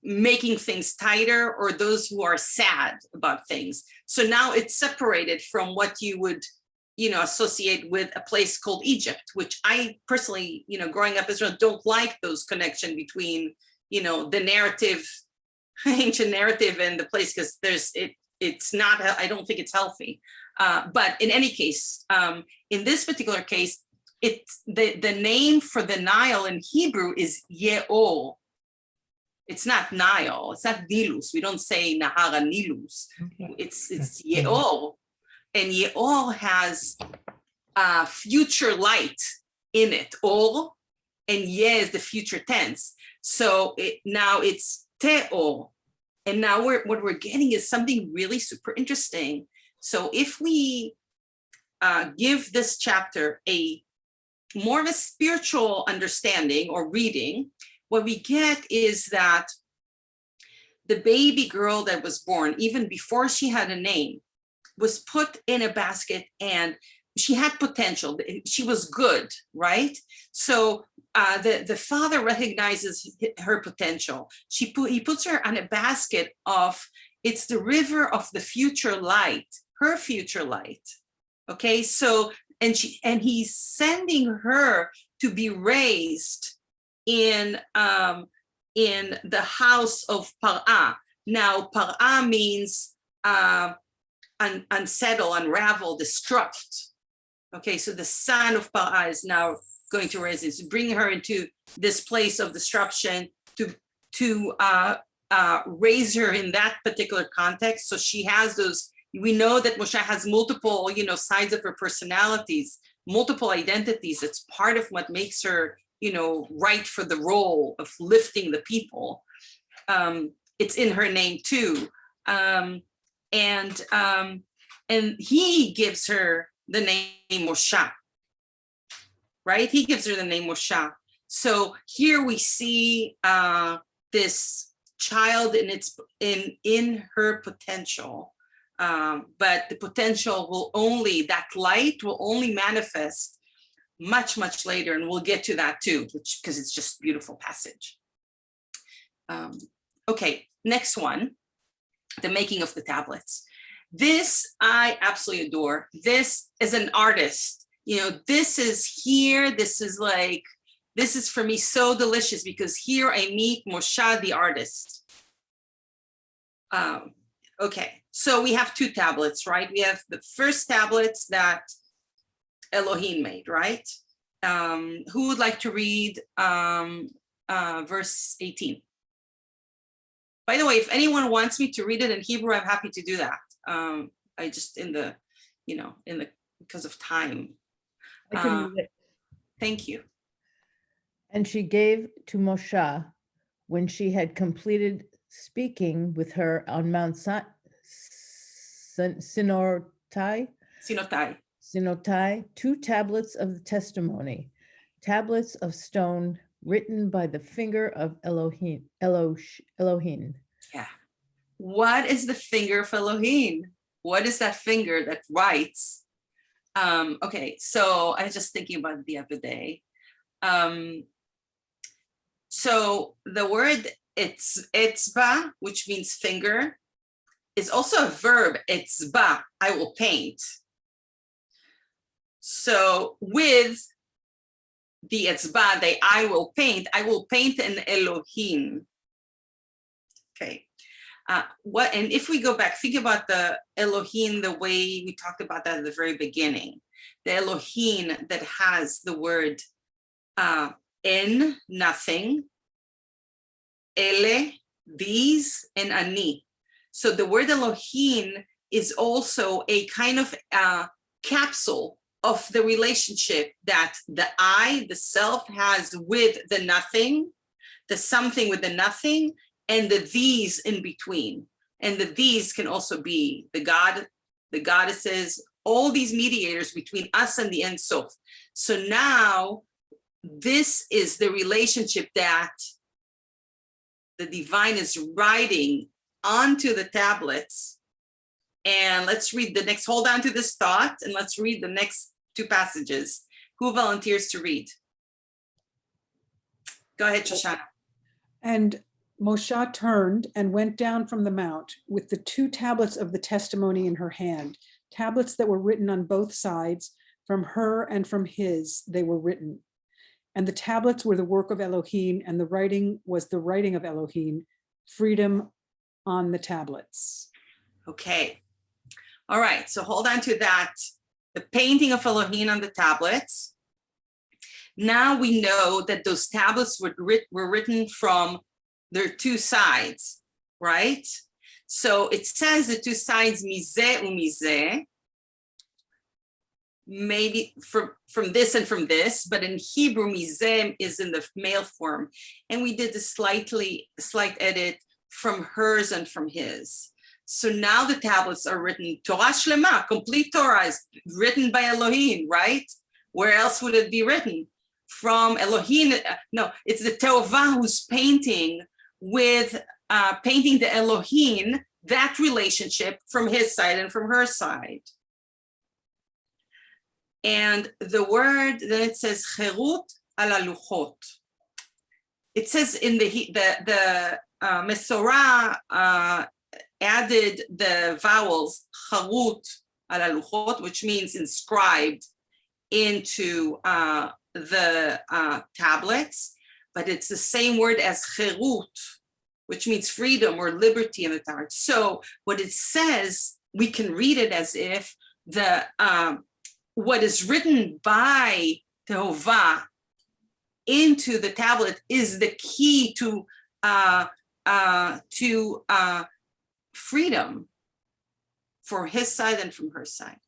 making things tighter, or those who are sad about things. So now it's separated from what you would, associate with a place called Egypt, which I personally, growing up Israel, don't like those connection between, the narrative, ancient narrative, and the place, because it's not, I don't think it's healthy. But in any case, in this particular case, it's the name for the Nile in Hebrew is Yeol. It's not Nile. It's not Nilus. We don't say Nahara Nilus. Okay. It's Yeol, and Yeol has future light in it. Or, and Ye is the future tense. So now it's Te'or, and now what we're getting is something really super interesting. So if we give this chapter a more of a spiritual understanding or reading, what we get is that the baby girl that was born, even before she had a name, was put in a basket, and she had potential. She was good, right? So the father recognizes her potential. He puts her on a basket of, it's the river of the future light, her future light. Okay, so and he's sending her to be raised in the house of Par'ah. Now, Par'ah means unsettle, unravel, disrupt. Okay, so the son of Par'ah is now going to raise this, bring her into this place of disruption to raise her in that particular context. So she has those. We know that Moshe has multiple, sides of her personalities, multiple identities. It's part of what makes her, right for the role of lifting the people. It's in her name too. And he gives her the name Moshe, right? He gives her the name Moshe. So here we see this child in her potential. But the potential that light will only manifest much, much later. And we'll get to that too, because it's just a beautiful passage. Okay, next one, the making of the tablets. This I absolutely adore. This is an artist. This is here. This is for me so delicious, because here I meet Moshe, the artist. Okay, so we have two tablets, right? We have the first tablets that Elohim made, right? Who would like to read verse 18? By the way, if anyone wants me to read it in Hebrew, I'm happy to do that. I just because of time. I can read it. Thank you. And she gave to Moshe, when she had completed speaking with her on Mount Sinai, 2 2 tablets of the testimony, tablets of stone written by the finger of Elohim. Yeah. What is the finger of Elohim? What is that finger that writes? Okay, so I was just thinking about it the other day. So the word etzba, which means finger, is also a verb, etzba, I will paint. So with the etzba, the I will paint an Elohim. Okay. And if we go back, think about the Elohim, the way we talked about that at the very beginning, the Elohim that has the word en, nothing, ele, these, and ani. So the word Elohim is also a kind of capsule of the relationship that the I, the self, has with the nothing, the something with the nothing, and the these in between. And the these can also be the God, the goddesses, all these mediators between us and the Ein Sof. So now this is the relationship that the divine is writing onto the tablets. And let's read the next, hold on to this thought, and let's read the next two passages. Who volunteers to read? Go ahead, Shoshana. And Moshe turned and went down from the mount with the two tablets of the testimony in her hand, tablets that were written on both sides, from her and from his, they were written. And the tablets were the work of Elohim, and the writing was the writing of Elohim, freedom on the tablets. Okay. All right, so hold on to that. The painting of Elohim on the tablets. Now we know that those tablets were written from their two sides, right? So it says the two sides, mizeh umizeh, maybe from this and from this, but in Hebrew, mizeh is in the male form. And we did a slight edit from hers and from his. So now the tablets are written, Torah Shlema, complete Torah is written by Elohim, right? Where else would it be written? From Elohim, no, it's the Tehovah who's painting with, painting the Elohim, that relationship from his side and from her side. And the word, then it says, Cherut ala luchot. It says in the Mesorah, added the vowels charut ala luchot, which means inscribed into the tablets, but it's the same word as cherut, which means freedom or liberty in the tablet. So what it says, we can read it as if the what is written by Tehovah into the tablet is the key to freedom for his side and from her side.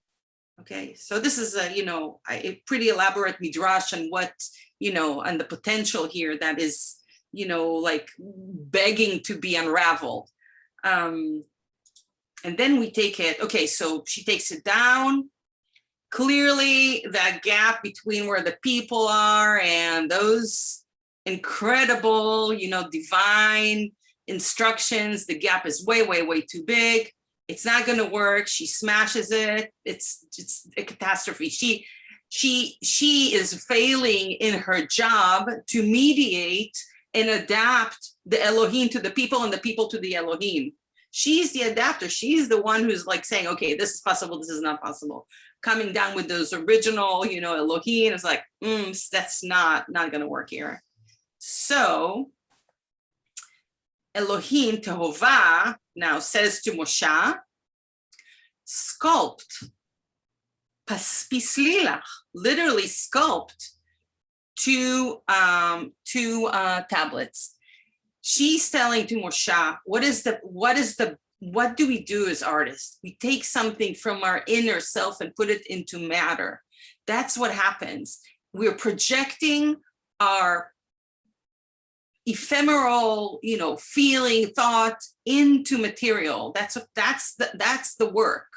Okay, so this is a pretty elaborate midrash on what, and the potential here that is, like begging to be unraveled. And then we take it, okay, so she takes it down. Clearly that gap between where the people are and those incredible, divine instructions, the gap is way, way, way too big. It's not going to work. She smashes it. It's a catastrophe. She is failing in her job to mediate and adapt the Elohim to the people and the people to the Elohim. She's the adapter. She's the one who's like saying, okay, this is possible. This is not possible. Coming down with those original, Elohim, it's like, that's not going to work here. So Elohim, Tehovah, now says to Moshe, sculpt, pislilach, literally sculpt two tablets. She's telling to Moshe, what do we do as artists? We take something from our inner self and put it into matter. That's what happens. We're projecting our ephemeral, feeling, thought into material. That's the work.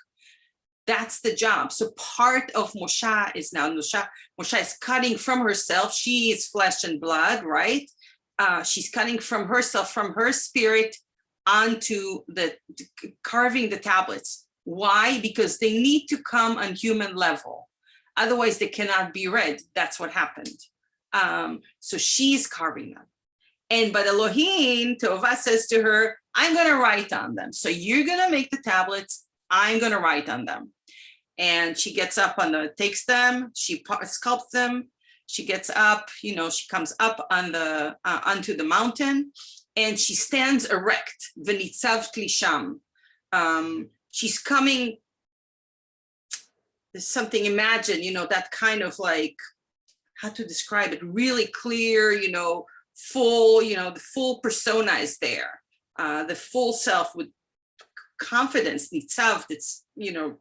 That's the job. So part of Moshe is now, Moshe is cutting from herself. She is flesh and blood, right? She's cutting from herself, from her spirit onto the carving the tablets. Why? Because they need to come on human level. Otherwise they cannot be read. That's what happened. So she's carving them. But Elohim, Tehovah says to her, I'm going to write on them. So you're going to make the tablets. I'm going to write on them. And she gets up takes them, she sculpts them. She gets up, she comes up on onto the mountain, and she stands erect. V'nitzav klisham. She's coming. There's something, imagine, that kind of like, how to describe it, really clear, full, the full persona is there. The full self with confidence, nitzav, that's,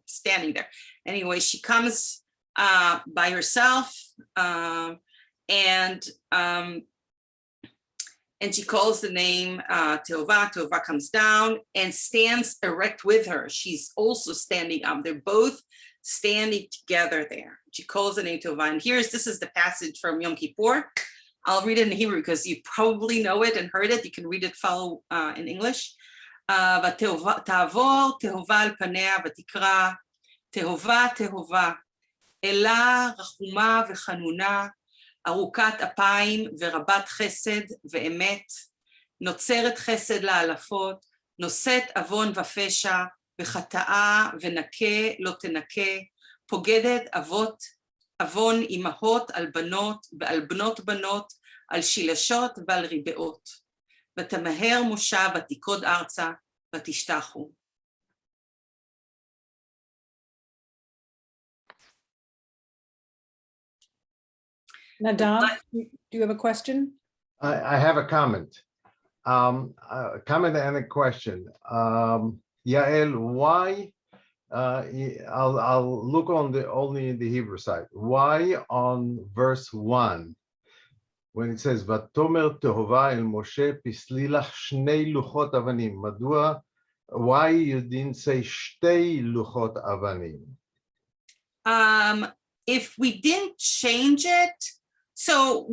standing there. Anyway, she comes by herself, and she calls the name Tehovah. Tehovah comes down and stands erect with her. She's also standing up. They're both standing together there. She calls the name Tehovah. And this is the passage from Yom Kippur. I'll read it in Hebrew because you probably know it and heard it. You can read it, follow in English. ותעבור תהובה על פניה ותקרא, תהובה תהובה, אלה רחומה וחנונה, ארוכת אפיים ורבת חסד ואמת, נוצרת חסד לאלפות, נושאת עוון ופשע, וחטאה ונקה לא תנקה, פוגדת עוון אמהות על בנות ועל בנות בנות, על שילשות ועל ריבעות. ותמהר משה ותיקוד ארצה ותשתחו. Nadam, do you have a question? I have a comment. A comment and a question. Yael, why? I'll look on only the Hebrew side. Why on verse 1? When it says, "Vatomer Tehovah el Moshe pisli lach shnei luchot avanim." Madua, why you didn't say shtei luchot avanim? If we didn't change it, so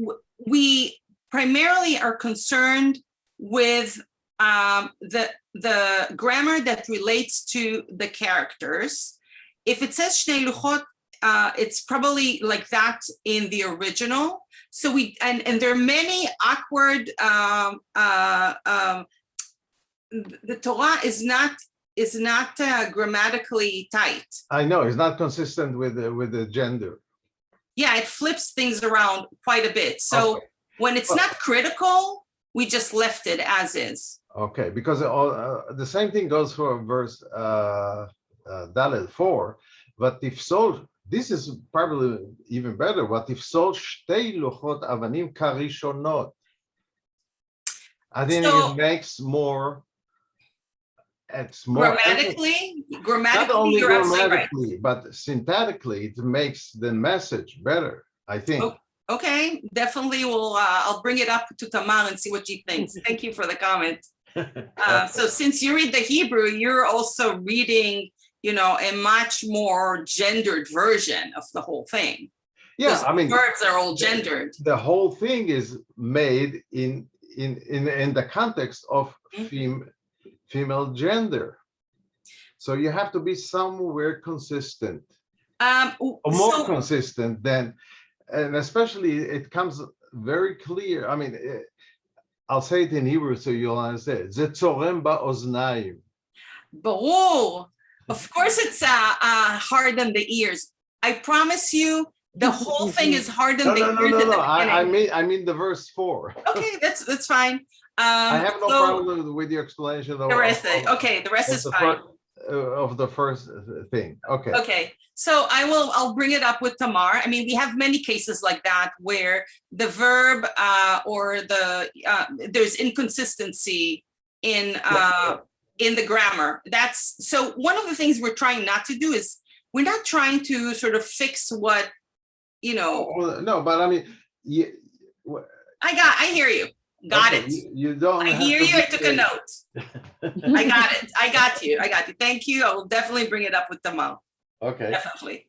we primarily are concerned with the grammar that relates to the characters. If it says shnei luchot, it's probably like that in the original. So and there are many awkward, the Torah is not grammatically tight. I know, it's not consistent with the gender. Yeah, it flips things around quite a bit. So when it's not critical, we just left it as is. Okay, because the same thing goes for verse Daled 4, but if so, this is probably even better. What if so shtei luchot avanim karishonot? I think it makes more. It's more grammatically, not only you're grammatically, right. but syntactically, it makes the message better, I think. Okay, definitely. I'll bring it up to Tamar and see what she thinks. Thank you for the comment. So since you read the Hebrew, you're also reading, a much more gendered version of the whole thing. Yeah, I mean, verbs are all gendered. The whole thing is made in the context of female gender. So you have to be somewhere consistent, more consistent than, and especially it comes very clear. I mean, I'll say it in Hebrew so you'll understand. זה צורם באוזניים. ברור. Of course it's hard on the ears. I promise you, the whole thing is hard on the ears. No. I mean the verse 4. Okay, that's fine. I have no problem with your explanation of the rest. The rest is fine. Of the first thing. Okay. Okay. So I'll bring it up with Tamar. I mean, we have many cases like that where the verb or there's inconsistency in the grammar. So one of the things we're trying not to do is we're not trying to sort of fix what, No, but I mean, I hear you. Got okay, it. You don't. I hear you. I took a note. I got it. I got you. Thank you. I will definitely bring it up with Tamar. Okay. definitely.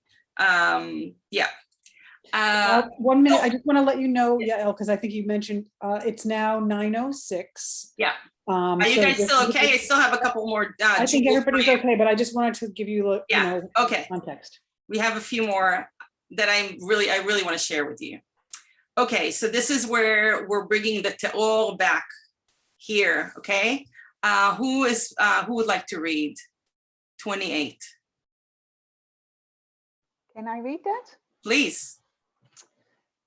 Yeah. 1 minute, oh. I just want to let you know, Yeah. Yael, because I think you mentioned it's now 9:06. Yeah. Are you so guys this still is- okay? I still have a couple more. I think jingles for everybody's you. okay, but I just wanted to give you, you Yeah, know, okay. context. We have a few more that I really want to share with you. Okay, so this is where we're bringing the Te'or back here, okay? Who would like to read 28? Can I read that? Please.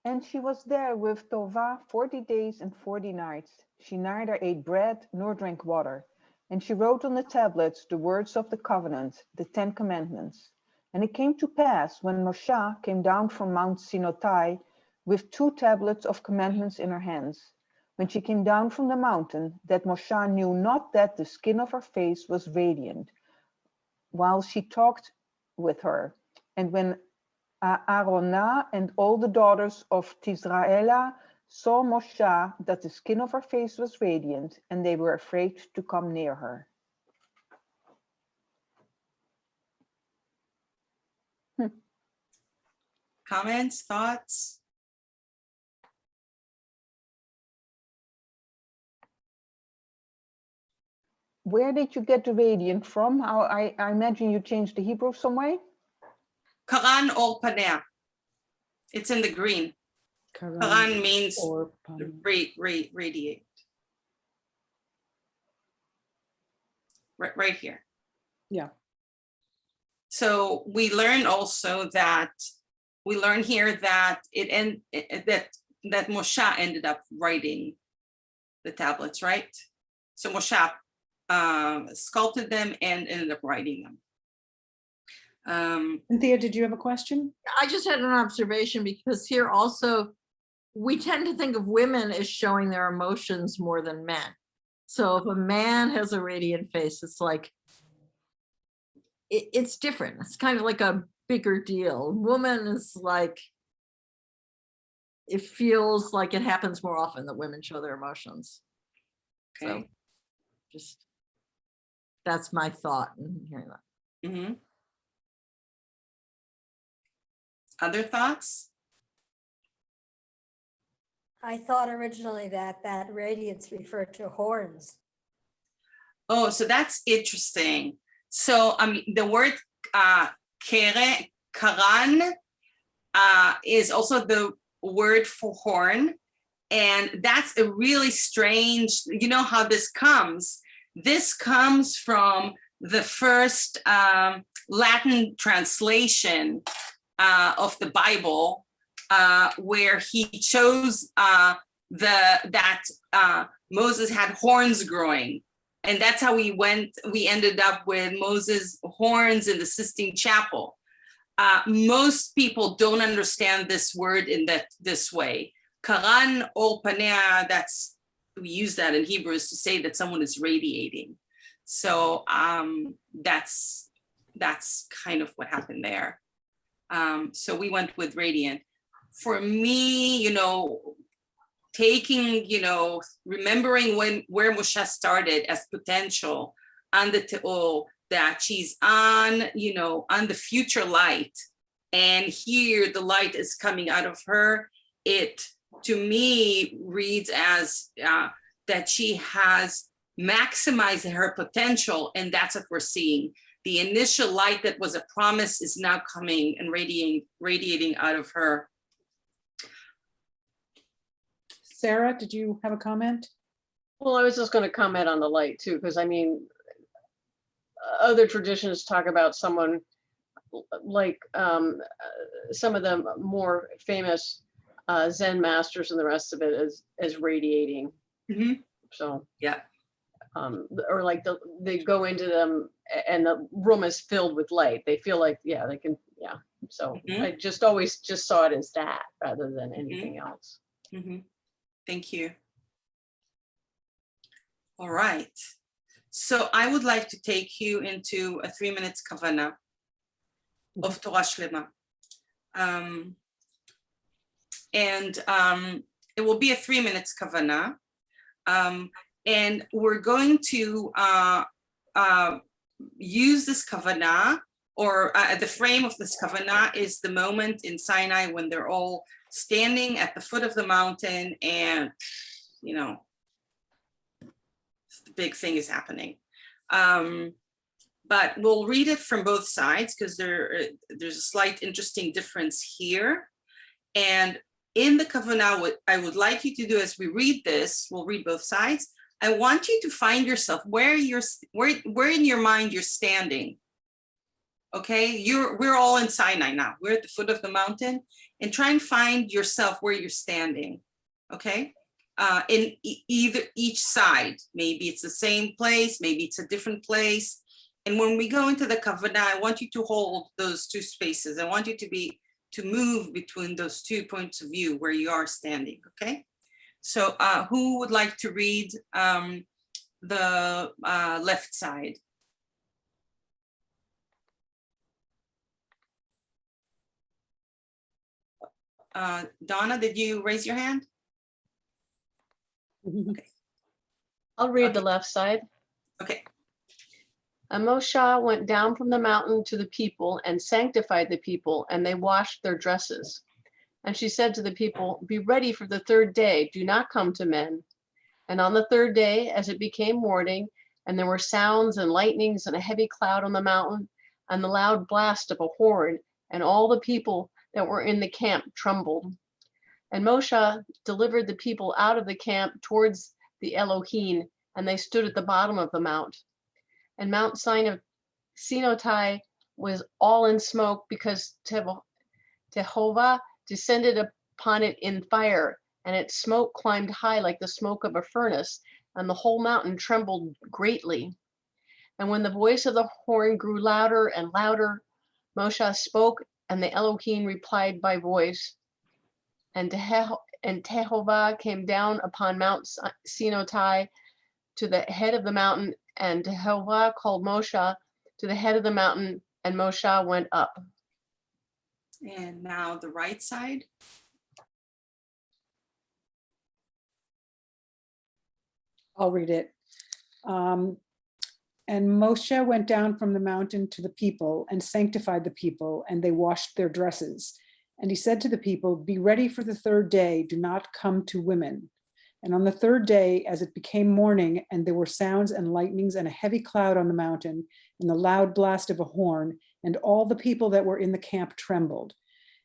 And she was there with Tovah 40 days and 40 nights. She neither ate bread nor drank water. And she wrote on the tablets the words of the covenant, the 10 commandments. And it came to pass when Moshe came down from Mount Sinai with 2 tablets of commandments in her hands. When she came down from the mountain, that Moshe knew not that the skin of her face was radiant while she talked with her. And when Aarona and all the daughters of Tisraela saw Moshe that the skin of her face was radiant, and they were afraid to come near her. Comments, thoughts? Where did you get the radiant from? How I imagine you changed the Hebrew some way? Karan or panea. It's in the green. Karan means or radiate. Right here. Yeah. So we learn also that here that that Moshe ended up writing the tablets, right? So Moshe sculpted them and ended up writing them. Cynthia, did you have a question? I just had an observation because here also, we tend to think of women as showing their emotions more than men. So if a man has a radiant face, it's like, it's different. It's kind of like a bigger deal. Woman is like, it feels like it happens more often that women show their emotions. Okay. So just, that's my thought in hearing that. Mm-hmm. Other thoughts? I thought originally that radiance referred to horns. Oh, so that's interesting. So the word karan is also the word for horn. And that's a really strange, you know how this comes? This comes from the first Latin translation of the Bible, where he chose that Moses had horns growing. And that's how we ended up with Moses' horns in the Sistine Chapel. Most people don't understand this word in this way. Karan or panea, we use that in Hebrew to say that someone is radiating. So that's kind of what happened there. So we went with radiant. For me, taking, remembering where Moshe started as potential on the Te'or, that she's on the future light, and here the light is coming out of her. It, to me, reads as that she has maximized her potential, and that's what we're seeing. The initial light that was a promise is now coming and radiating out of her. Sarah, did you have a comment? Well, I was just going to comment on the light too, because I mean, other traditions talk about someone like some of the more famous Zen masters and the rest of it as radiating. Mm-hmm. So yeah, or like they go into them and the room is filled with light. They feel like they can So mm-hmm. I just always saw it as that rather than anything else. Mm-hmm. Thank you. All right. So I would like to take you into a 3 minutes kavana of Torah Shlema. It will be a 3 minutes kavana. And we're going to use this kavana or the frame of this kavanah is the moment in Sinai when they're all standing at the foot of the mountain and, you know, the big thing is happening. But we'll read it from both sides because there's a slight interesting difference here. And in the kavanah, what I would like you to do as we read this, we'll read both sides. I want you to find yourself where in your mind you're standing. Okay, we're all in Sinai now. We're at the foot of the mountain, and try and find yourself where you're standing. Okay, in either each side. Maybe it's the same place, maybe it's a different place. And when we go into the kavanah, I want you to hold those two spaces. I want you to move between those 2 points of view where you are standing. Okay, so who would like to read the left side? Donna, did you raise your hand? I'll read Okay. the left side. Okay. And Moshe went down from the mountain to the people and sanctified the people, and they washed their dresses. And she said to the people, be ready for the third day, do not come to men. And on the third day, as it became morning, and there were sounds and lightnings and a heavy cloud on the mountain, and the loud blast of a horn, and all the people that were in the camp trembled. And Moshe delivered the people out of the camp towards the Elohim, and they stood at the bottom of the mount. And Mount Sinai was all in smoke because Jehovah descended upon it in fire, and its smoke climbed high like the smoke of a furnace, and the whole mountain trembled greatly. And when the voice of the horn grew louder and louder, Moshe spoke, and the Elohim replied by voice. And Jehovah came down upon Mount Sinai to the head of the mountain, and Jehovah called Moshe to the head of the mountain, and Moshe went up. And now the right side. I'll read it. And Moshe went down from the mountain to the people and sanctified the people, and they washed their dresses. And he said to the people, be ready for the third day, do not come to women. And on the third day, as it became morning, and there were sounds and lightnings and a heavy cloud on the mountain, and the loud blast of a horn, and all the people that were in the camp trembled.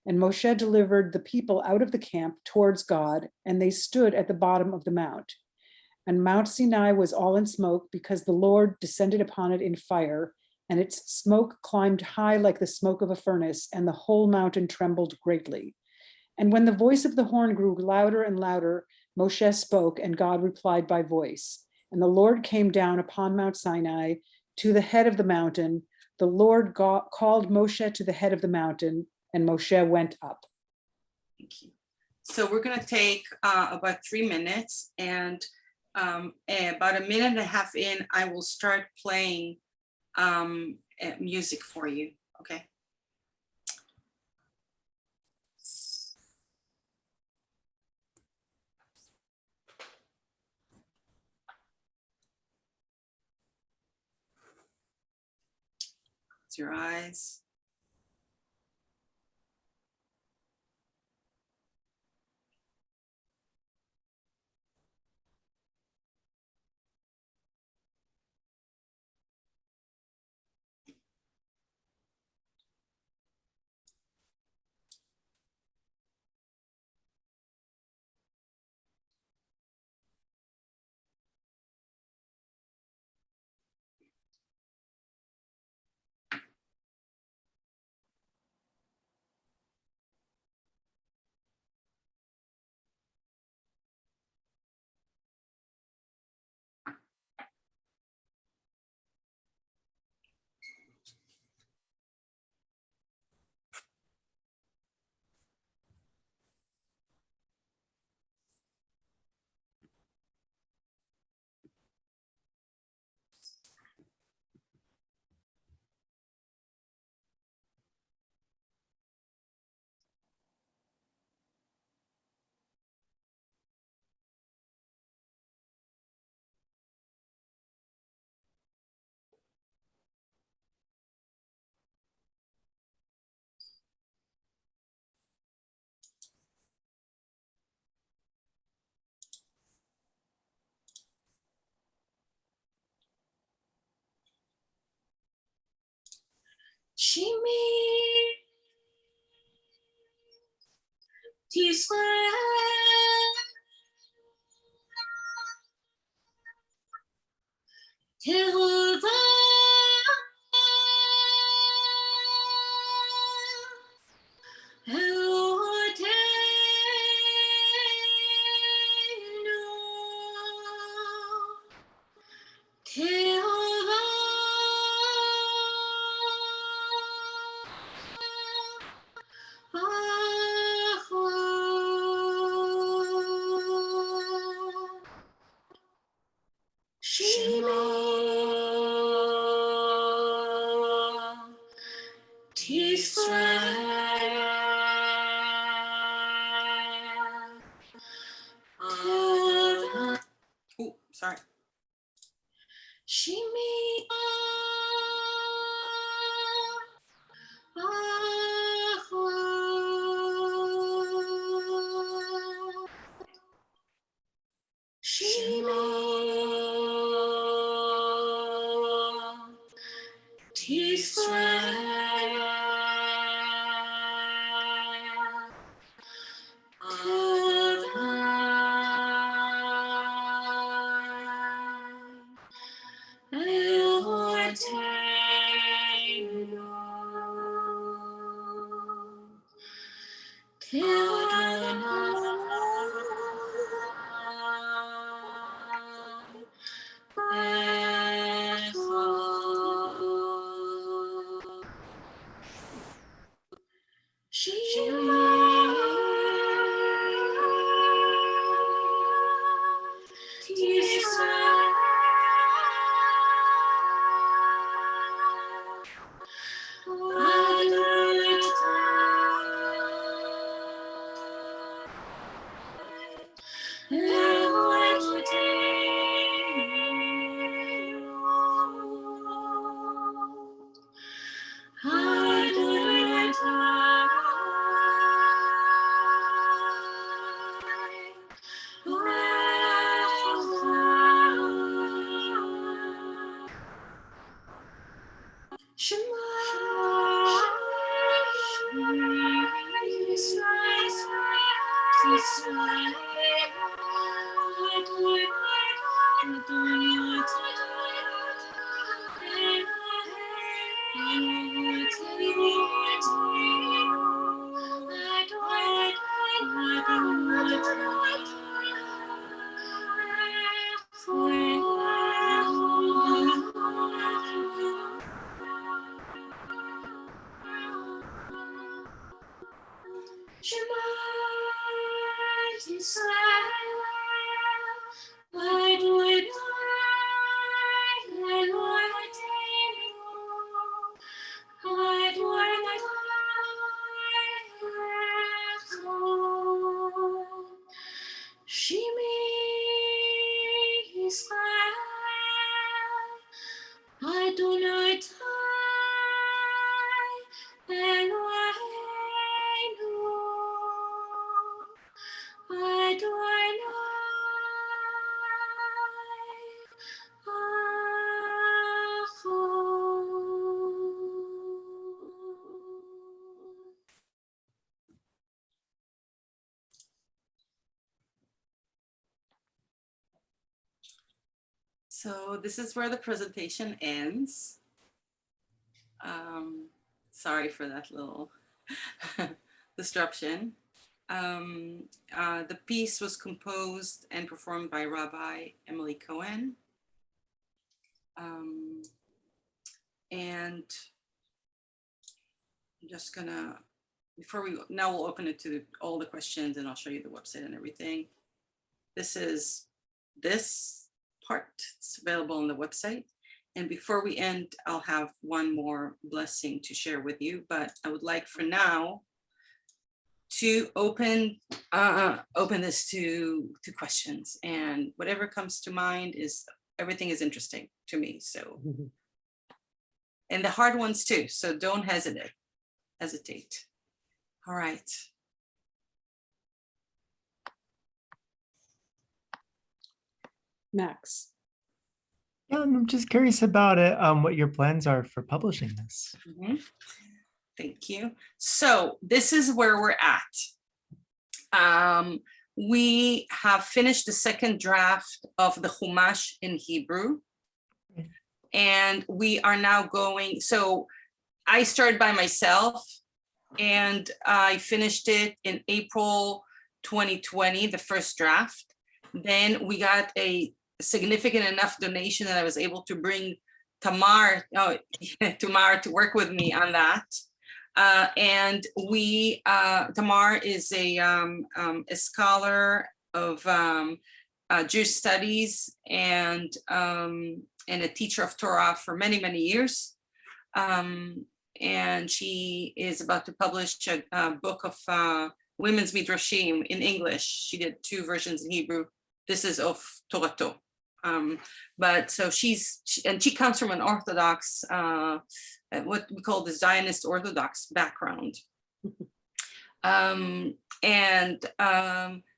And Moshe delivered the people out of the camp towards God, and they stood at the bottom of the mount. And Mount Sinai was all in smoke because the Lord descended upon it in fire, and its smoke climbed high like the smoke of a furnace, and the whole mountain trembled greatly. And when the voice of the horn grew louder and louder, Moshe spoke, and God replied by voice. And the Lord came down upon Mount Sinai to the head of the mountain. The Lord called Moshe to the head of the mountain, and Moshe went up. Thank you. So we're going to take about 3 minutes, and about a minute and a half in, I will start playing music for you. Okay. Close your eyes. Shimi Tisrael Tehova Oh, sorry. Shimi Shima So this is where the presentation ends. Sorry for that little disruption. The piece was composed and performed by Rabbi Emily Cohen. And I'm just gonna, now we'll open it to all the questions and I'll show you the website and everything. This part, it's available on the website. And before we end, I'll have one more blessing to share with you, but I would like for now to open this to questions, and whatever comes to mind everything is interesting to me. So, and the hard ones too. So don't hesitate. All right. Max. I'm just curious about it, what your plans are for publishing this. Mhm. Thank you. So this is where we're at. We have finished the second draft of the Chumash in Hebrew. And we are now going, so I started by myself and I finished it in April 2020, the first draft. Then we got a significant enough donation that I was able to bring Tamar to work with me on that. And Tamar is a scholar of Jewish studies and a teacher of Torah for many, many years. And she is about to publish a book of women's midrashim in English. She did 2 versions in Hebrew. This is of Torato. But so she comes from an Orthodox, what we call the Zionist Orthodox background.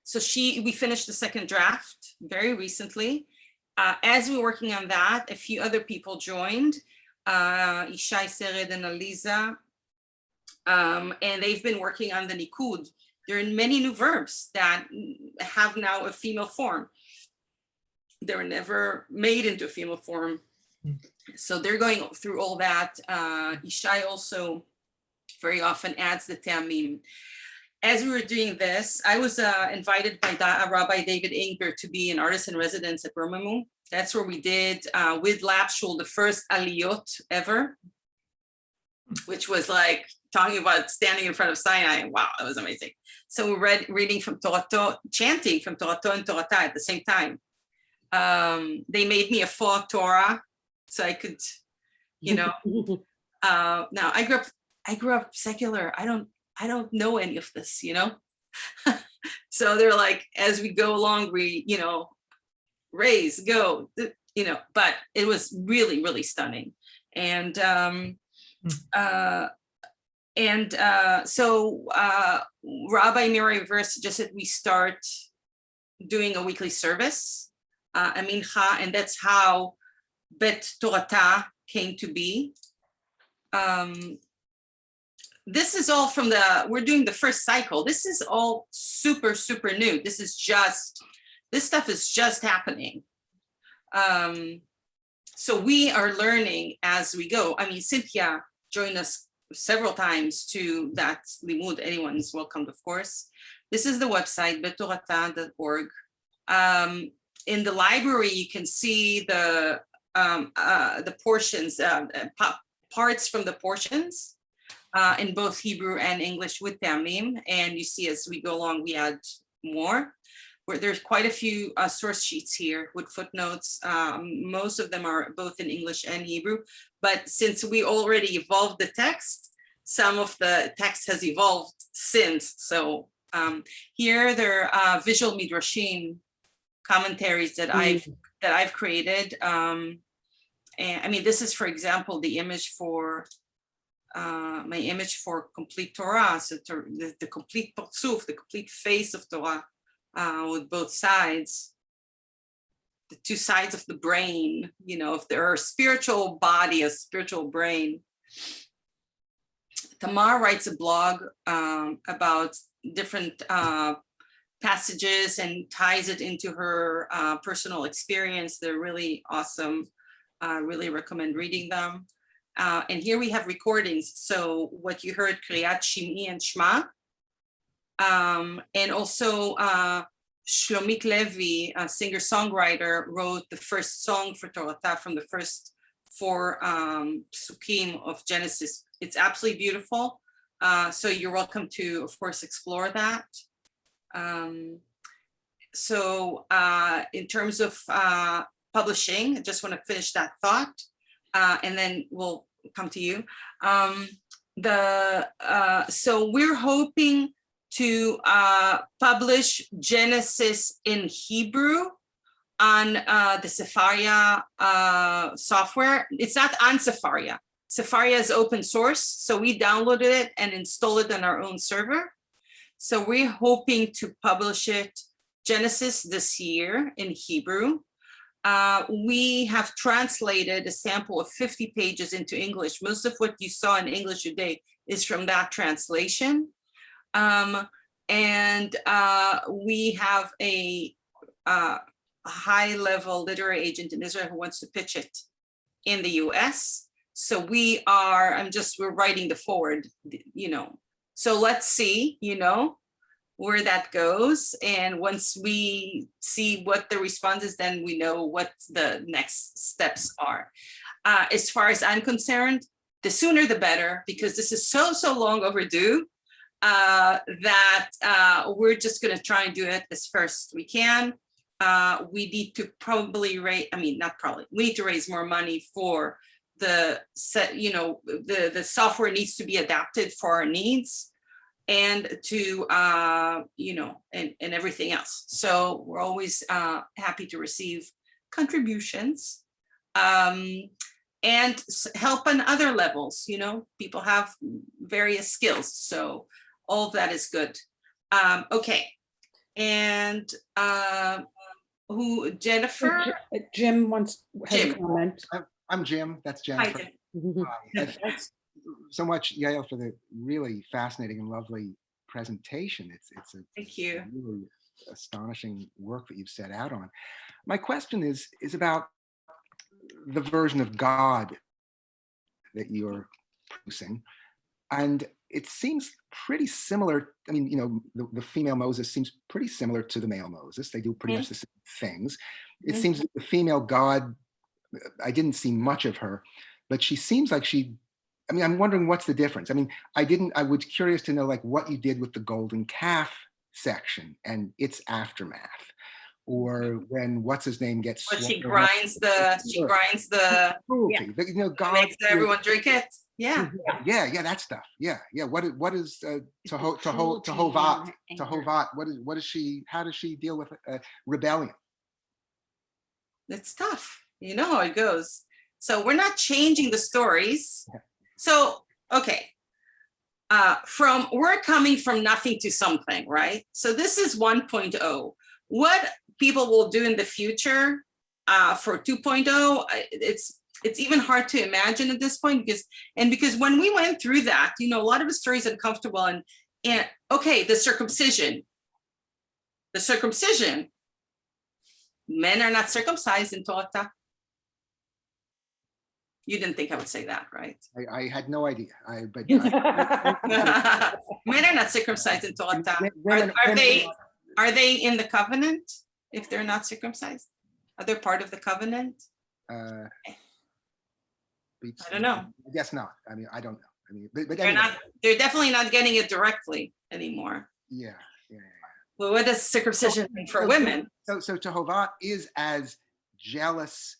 So we finished the second draft very recently. As we were working on that, a few other people joined, Ishai, Sered, and Aliza, and they've been working on the Nikud. There are many new verbs that have now a female form. They were never made into a female form. So they're going through all that. Ishai also very often adds the Te'amim. As we were doing this, I was invited by Rabbi David Ingber to be an artist in residence at Romamu. That's where we did with Lapshul the first aliyot ever, which was like talking about standing in front of Sinai. Wow, that was amazing. So we reading from Torah, chanting from Torah and Torah at the same time. They made me a full Torah so I could, now I grew up secular. I don't know any of this, So they're like, as we go along, we, raise, go, but it was really, really stunning. And so Rabbi Miri Verse suggested we start doing a weekly service, a mincha, and that's how Bet Torata came to be. This is all from we're doing the first cycle. This is all super, super new. This stuff is just happening. So we are learning as we go. I mean, Cynthia joined us several times to that limud. Anyone is welcomed, of course. This is the website, betorata.org. In the library, you can see the portions, parts from the portions in both Hebrew and English with Te'amim. And you see as we go along, we add more. There's quite a few source sheets here with footnotes. Most of them are both in English and Hebrew. But since we already evolved the text, some of the text has evolved since. So here there are visual midrashim commentaries that I've created. And I mean, this is, for example, the image for my image for complete Torah. So the complete parsuf, the complete face of Torah. With both sides, the 2 sides of the brain, if there are a spiritual body, a spiritual brain. Tamar writes a blog about different passages and ties it into her personal experience. They're really awesome. Really recommend reading them. And here we have recordings. So what you heard, Kriyat Shimi and Shema. And also Shlomit Levi, a singer-songwriter, wrote the first song for Torah from the first 4 psukim of Genesis. It's absolutely beautiful. So you're welcome to, of course, explore that. So in terms of publishing, I just want to finish that thought, and then we'll come to you. So we're hoping to publish Genesis in Hebrew on the Sefaria software. It's not on Sefaria. Sefaria is open source, so we downloaded it and installed it on our own server. So we're hoping to publish it, Genesis, this year in Hebrew. We have translated a sample of 50 pages into English. Most of what you saw in English today is from that translation. And we have a high-level literary agent in Israel who wants to pitch it in the US. So we're writing the forward, you know. So let's see, you know, where that goes. And once we see what the response is, then we know what the next steps are. As far as I'm concerned, the sooner the better, because this is so long overdue, that we're just gonna try and do it as first we can. We need to probably we need to raise more money for the set, you know, the software needs to be adapted for our needs, and to, you know, and everything else. So we're always happy to receive contributions, and help on other levels. You know, people have various skills, so all of that is good. Okay, and Jennifer? Jim has a Jim. comment. I'm Jim, that's Hi, Jennifer. Jim. Hi. Thanks so much, Yael, for the really fascinating and lovely presentation. It's a Thank you. really astonishing work that you've set out on. My question is about the version of God that you're producing. And it seems pretty similar. I mean, you know, the female Moses seems pretty similar to the male Moses. They do pretty much the same things. It seems that the female God, I didn't see much of her, but she seems like I mean, I'm wondering what's the difference. I mean, I was curious to know like what you did with the golden calf section and its aftermath, or when what's his name gets But she swallowed up. grinds the Cruelty. You know, God makes everyone drink it. Yeah. yeah, that stuff. Yeah. What is Tehovat? What is she? How does she deal with rebellion? It's tough. You know how it goes. So we're not changing the stories. So, okay. We're coming from nothing to something, right? So this is 1.0. What people will do in the future for 2.0, it's even hard to imagine at this point, because when we went through that, you know, a lot of the stories are uncomfortable, and okay, the circumcision, men are not circumcised in Torah. You didn't think I would say that, right? I had no idea. Men are not circumcised in Torah. Are they in the covenant if they're not circumcised? Are they part of the covenant? I don't know. I guess not. I mean, I don't know. I mean, but They're anyway. they're definitely not getting it directly anymore. Yeah. Well, what does circumcision mean for women? So Tehovat is as jealous,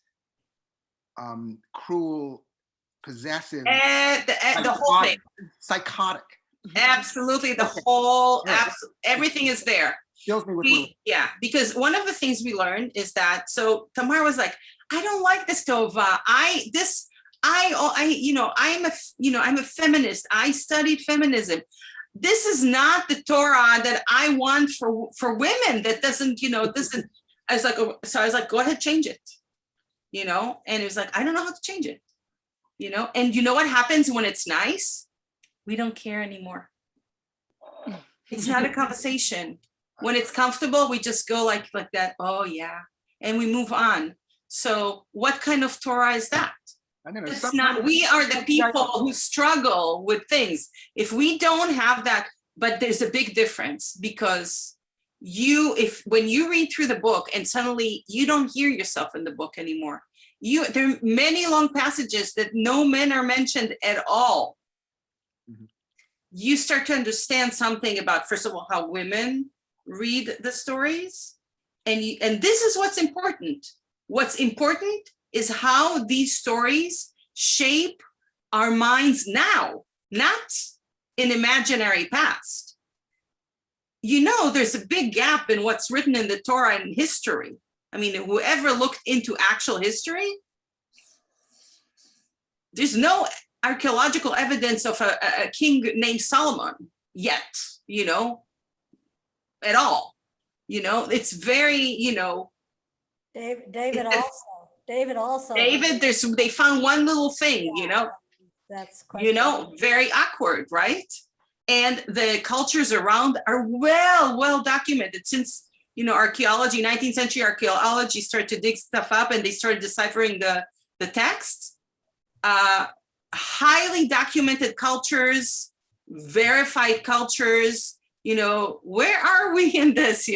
cruel, possessive, The whole thing. psychotic. Absolutely, the whole, everything is there. Fills me with Yeah, because one of the things we learned is that, so Tamar was like, I don't like this Tova. I'm a feminist. I studied feminism. This is not the Torah that I want for women. That doesn't, I was like, go ahead, change it. And it was like, I don't know how to change it. And you know what happens when it's nice? We don't care anymore. It's not a conversation. When it's comfortable, we just go like that. Oh yeah. And we move on. So what kind of Torah is that? It's not, we are the people who struggle with things. If we don't have that, but there's a big difference, because when you read through the book and suddenly you don't hear yourself in the book anymore, there are many long passages that no men are mentioned at all. Mm-hmm. You start to understand something about, first of all, how women read the stories. And this is what's important. What's important is how these stories shape our minds now, not in imaginary past. There's a big gap in what's written in the Torah and history. I mean, whoever looked into actual history, there's no archaeological evidence of a king named Solomon yet, at all. It's very, David also, David also. David, they found one little thing, you know, That's very awkward, right? And the cultures around are well documented since, archaeology, 19th century archaeology started to dig stuff up and they started deciphering the text. Highly documented cultures, verified cultures, where are we in this,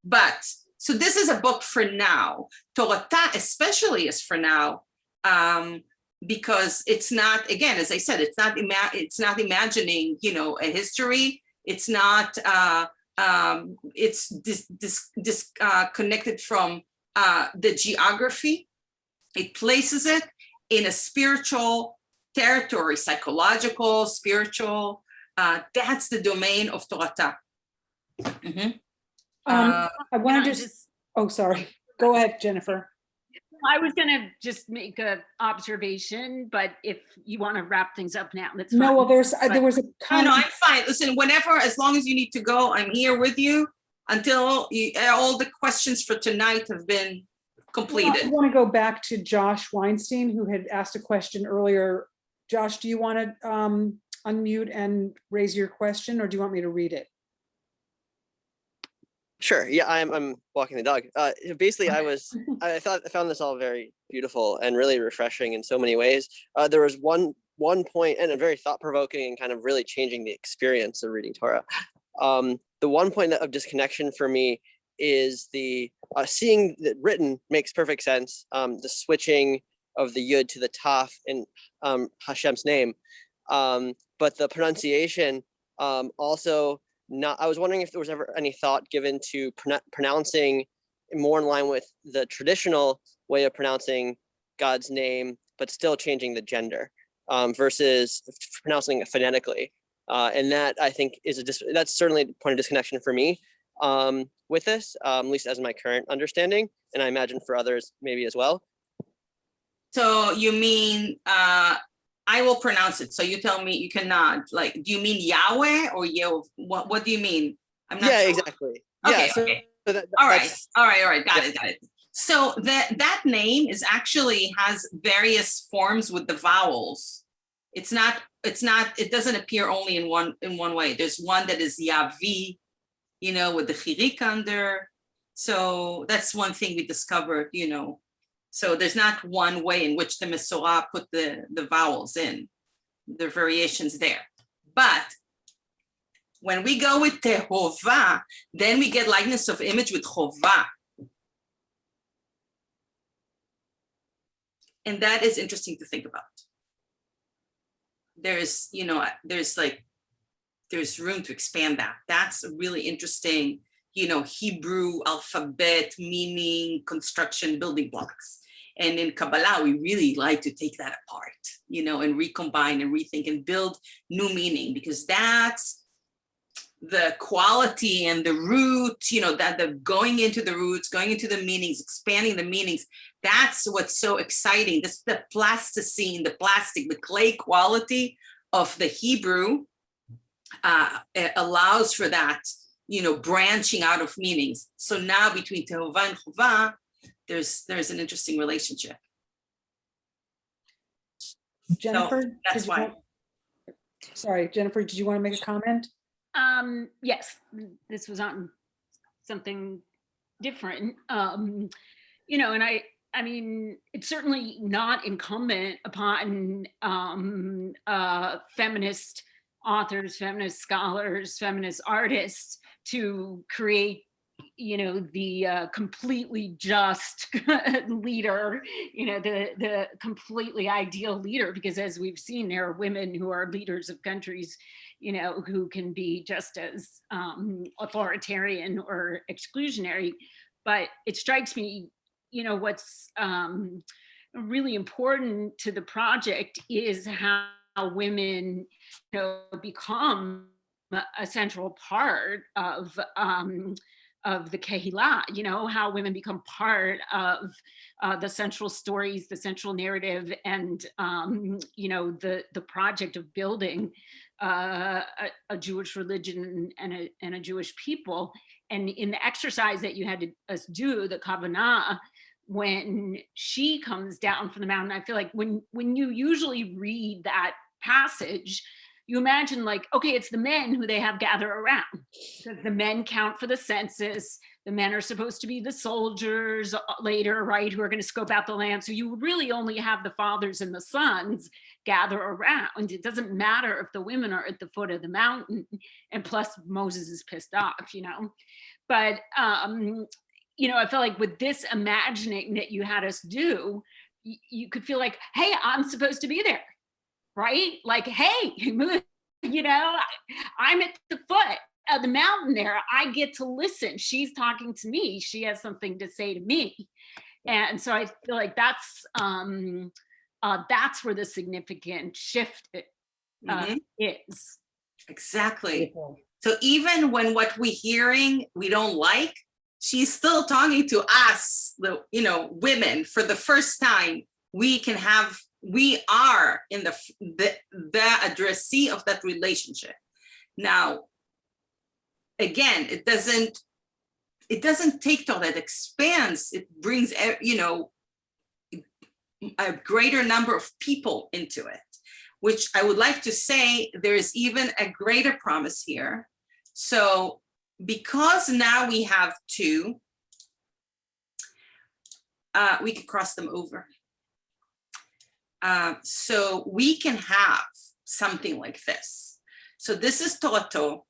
But, so this is a book for now. Torah especially is for now, because it's not, again, as I said, it's not imagining, a history. It's not, it's disconnected from the geography. It places it in a spiritual territory, psychological, spiritual. That's the domain of Torah. I want to oh, sorry. Go ahead, Jennifer. I was going to just make an observation, but if you want to wrap things up now, that's No, fine. well, there was a No, comment. I'm fine. Listen, whenever, as long as you need to go, I'm here with you until all the questions for tonight have been completed. I want to go back to Josh Weinstein, who had asked a question earlier. Josh, do you want to unmute and raise your question, or do you want me to read it? Sure. Yeah, I'm walking the dog. Basically, I found this all very beautiful and really refreshing in so many ways. There was one point, and a very thought-provoking and kind of really changing the experience of reading Torah. The one point of disconnection for me is the seeing that written makes perfect sense. The switching of the yud to the taf in Hashem's name, but the pronunciation also. I was wondering if there was ever any thought given to pronouncing more in line with the traditional way of pronouncing God's name, but still changing the gender versus pronouncing it phonetically. And that, I think, that's certainly a point of disconnection for me with this, at least as my current understanding, and I imagine for others maybe as well. So you mean, I will pronounce it. So you tell me, you can nod. Like, do you mean Yahweh or Yehovah? What do you mean? I'm not sure. Exactly. Okay, So okay. All right. Got it. So that name has various forms with the vowels. It doesn't appear only in one way. There's one that is Yavi, with the chirik under. So that's one thing we discovered, So there's not one way in which the Mesorah put the vowels in. There are variations there. But when we go with Tehovah, then we get likeness of image with Chovah. And that is interesting to think about. There's room to expand that. That's a really interesting, Hebrew alphabet, meaning, construction, building blocks. And in Kabbalah, we really like to take that apart, and recombine and rethink and build new meaning, because that's the quality and the root, that the going into the roots, going into the meanings, expanding the meanings. That's what's so exciting. This is the plasticine, the plastic, the clay quality of the Hebrew allows for that, branching out of meanings. So now between Tehovah and Chovah, there's an interesting relationship. Jennifer, so that's why. Sorry, Jennifer, did you want to make a comment? Yes, this was on something different. And I mean, it's certainly not incumbent upon feminist authors, feminist scholars, feminist artists to create the completely just leader, the completely ideal leader, because as we've seen, there are women who are leaders of countries, who can be just as authoritarian or exclusionary. But it strikes me, what's really important to the project is how women, become a central part of the Kehillah, how women become part of the central stories, the central narrative, and, the project of building a Jewish religion and a Jewish people. And in the exercise that you had us do, the Kavanah, when she comes down from the mountain. I feel like when you usually read that passage, you imagine like, okay, it's the men who they have gather around, because the men count for the census. The men are supposed to be the soldiers later, right, who are going to scope out the land. So you really only have the fathers and the sons gather around. It doesn't matter if the women are at the foot of the mountain, and plus Moses is pissed off, you know. But you know, I felt like with this imagining that you had us do, you could feel like, hey, I'm supposed to be there, right? Like, hey, you know, I'm at the foot of the mountain there. I get to listen. She's talking to me. She has something to say to me. And so I feel like that's where the significant shift is. Exactly. So even when what we're hearing we don't like, she's still talking to us, the women, for the first time. We are in the addressee of that relationship. Now, again, it doesn't take Torah, it expands, it brings a greater number of people into it, which I would like to say there is even a greater promise here. So because now we have two, we can cross them over. So we can have something like this. So this is Torato.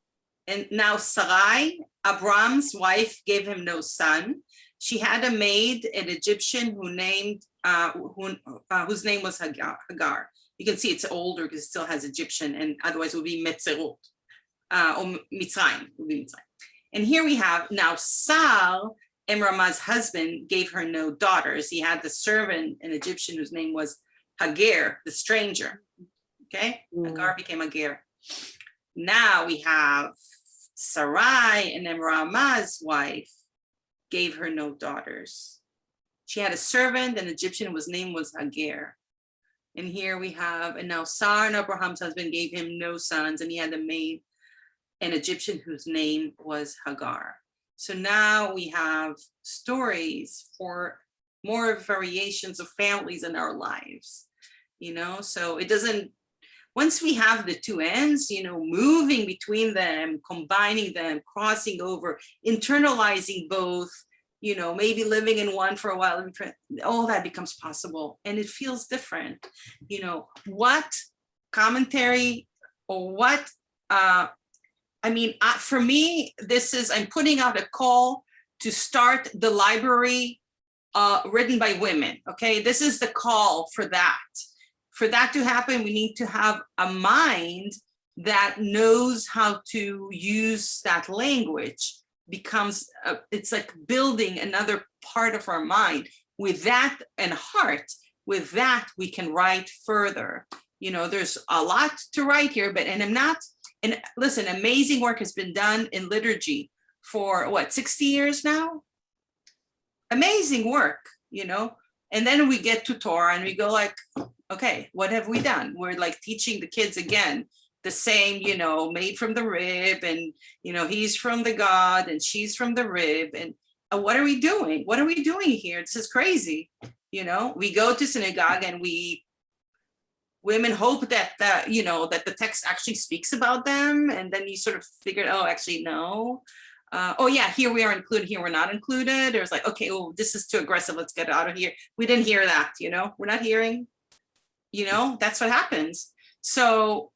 And now Sarai, Abram's wife, gave him no son. She had a maid, an Egyptian, whose name was Hagar. You can see it's older because it still has Egyptian, and otherwise it would be Metzerot, or Mitzrayim, would be Mitzrayim. And here we have now Sar, Emrama's husband, gave her no daughters. He had the servant, an Egyptian, whose name was Hagar, the stranger. Okay, Hagar became Hagar. Now we have Sarai, and Emrama's wife, gave her no daughters. She had a servant, an Egyptian, whose name was Hagar. And here we have, and now Sar, and Abraham's husband, gave him no sons, and he had a maid, an Egyptian, whose name was Hagar. So now we have stories for more variations of families in our lives, so it doesn't, once we have the two ends, moving between them, combining them, crossing over, internalizing both, maybe living in one for a while, all that becomes possible, and it feels different. What commentary or what, for me, I'm putting out a call to start the library written by women, okay? This is the call for that. For that to happen, we need to have a mind that knows how to use that language. It's like building another part of our mind. With that and heart, with that, we can write further. There's a lot to write here, and listen, amazing work has been done in liturgy for 60 years now? Amazing work, and then we get to Torah and we go like, okay, what have we done? We're like teaching the kids again, the same, made from the rib, and, he's from the God and she's from the rib. And what are we doing? What are we doing here? This is crazy. We go to synagogue and women hope that, that the text actually speaks about them. And then you sort of figure, oh, actually, no. Oh yeah, here we are included, here we're not included. It was like, okay, well, this is too aggressive, let's get out of here. We didn't hear that, we're not hearing, that's what happens. So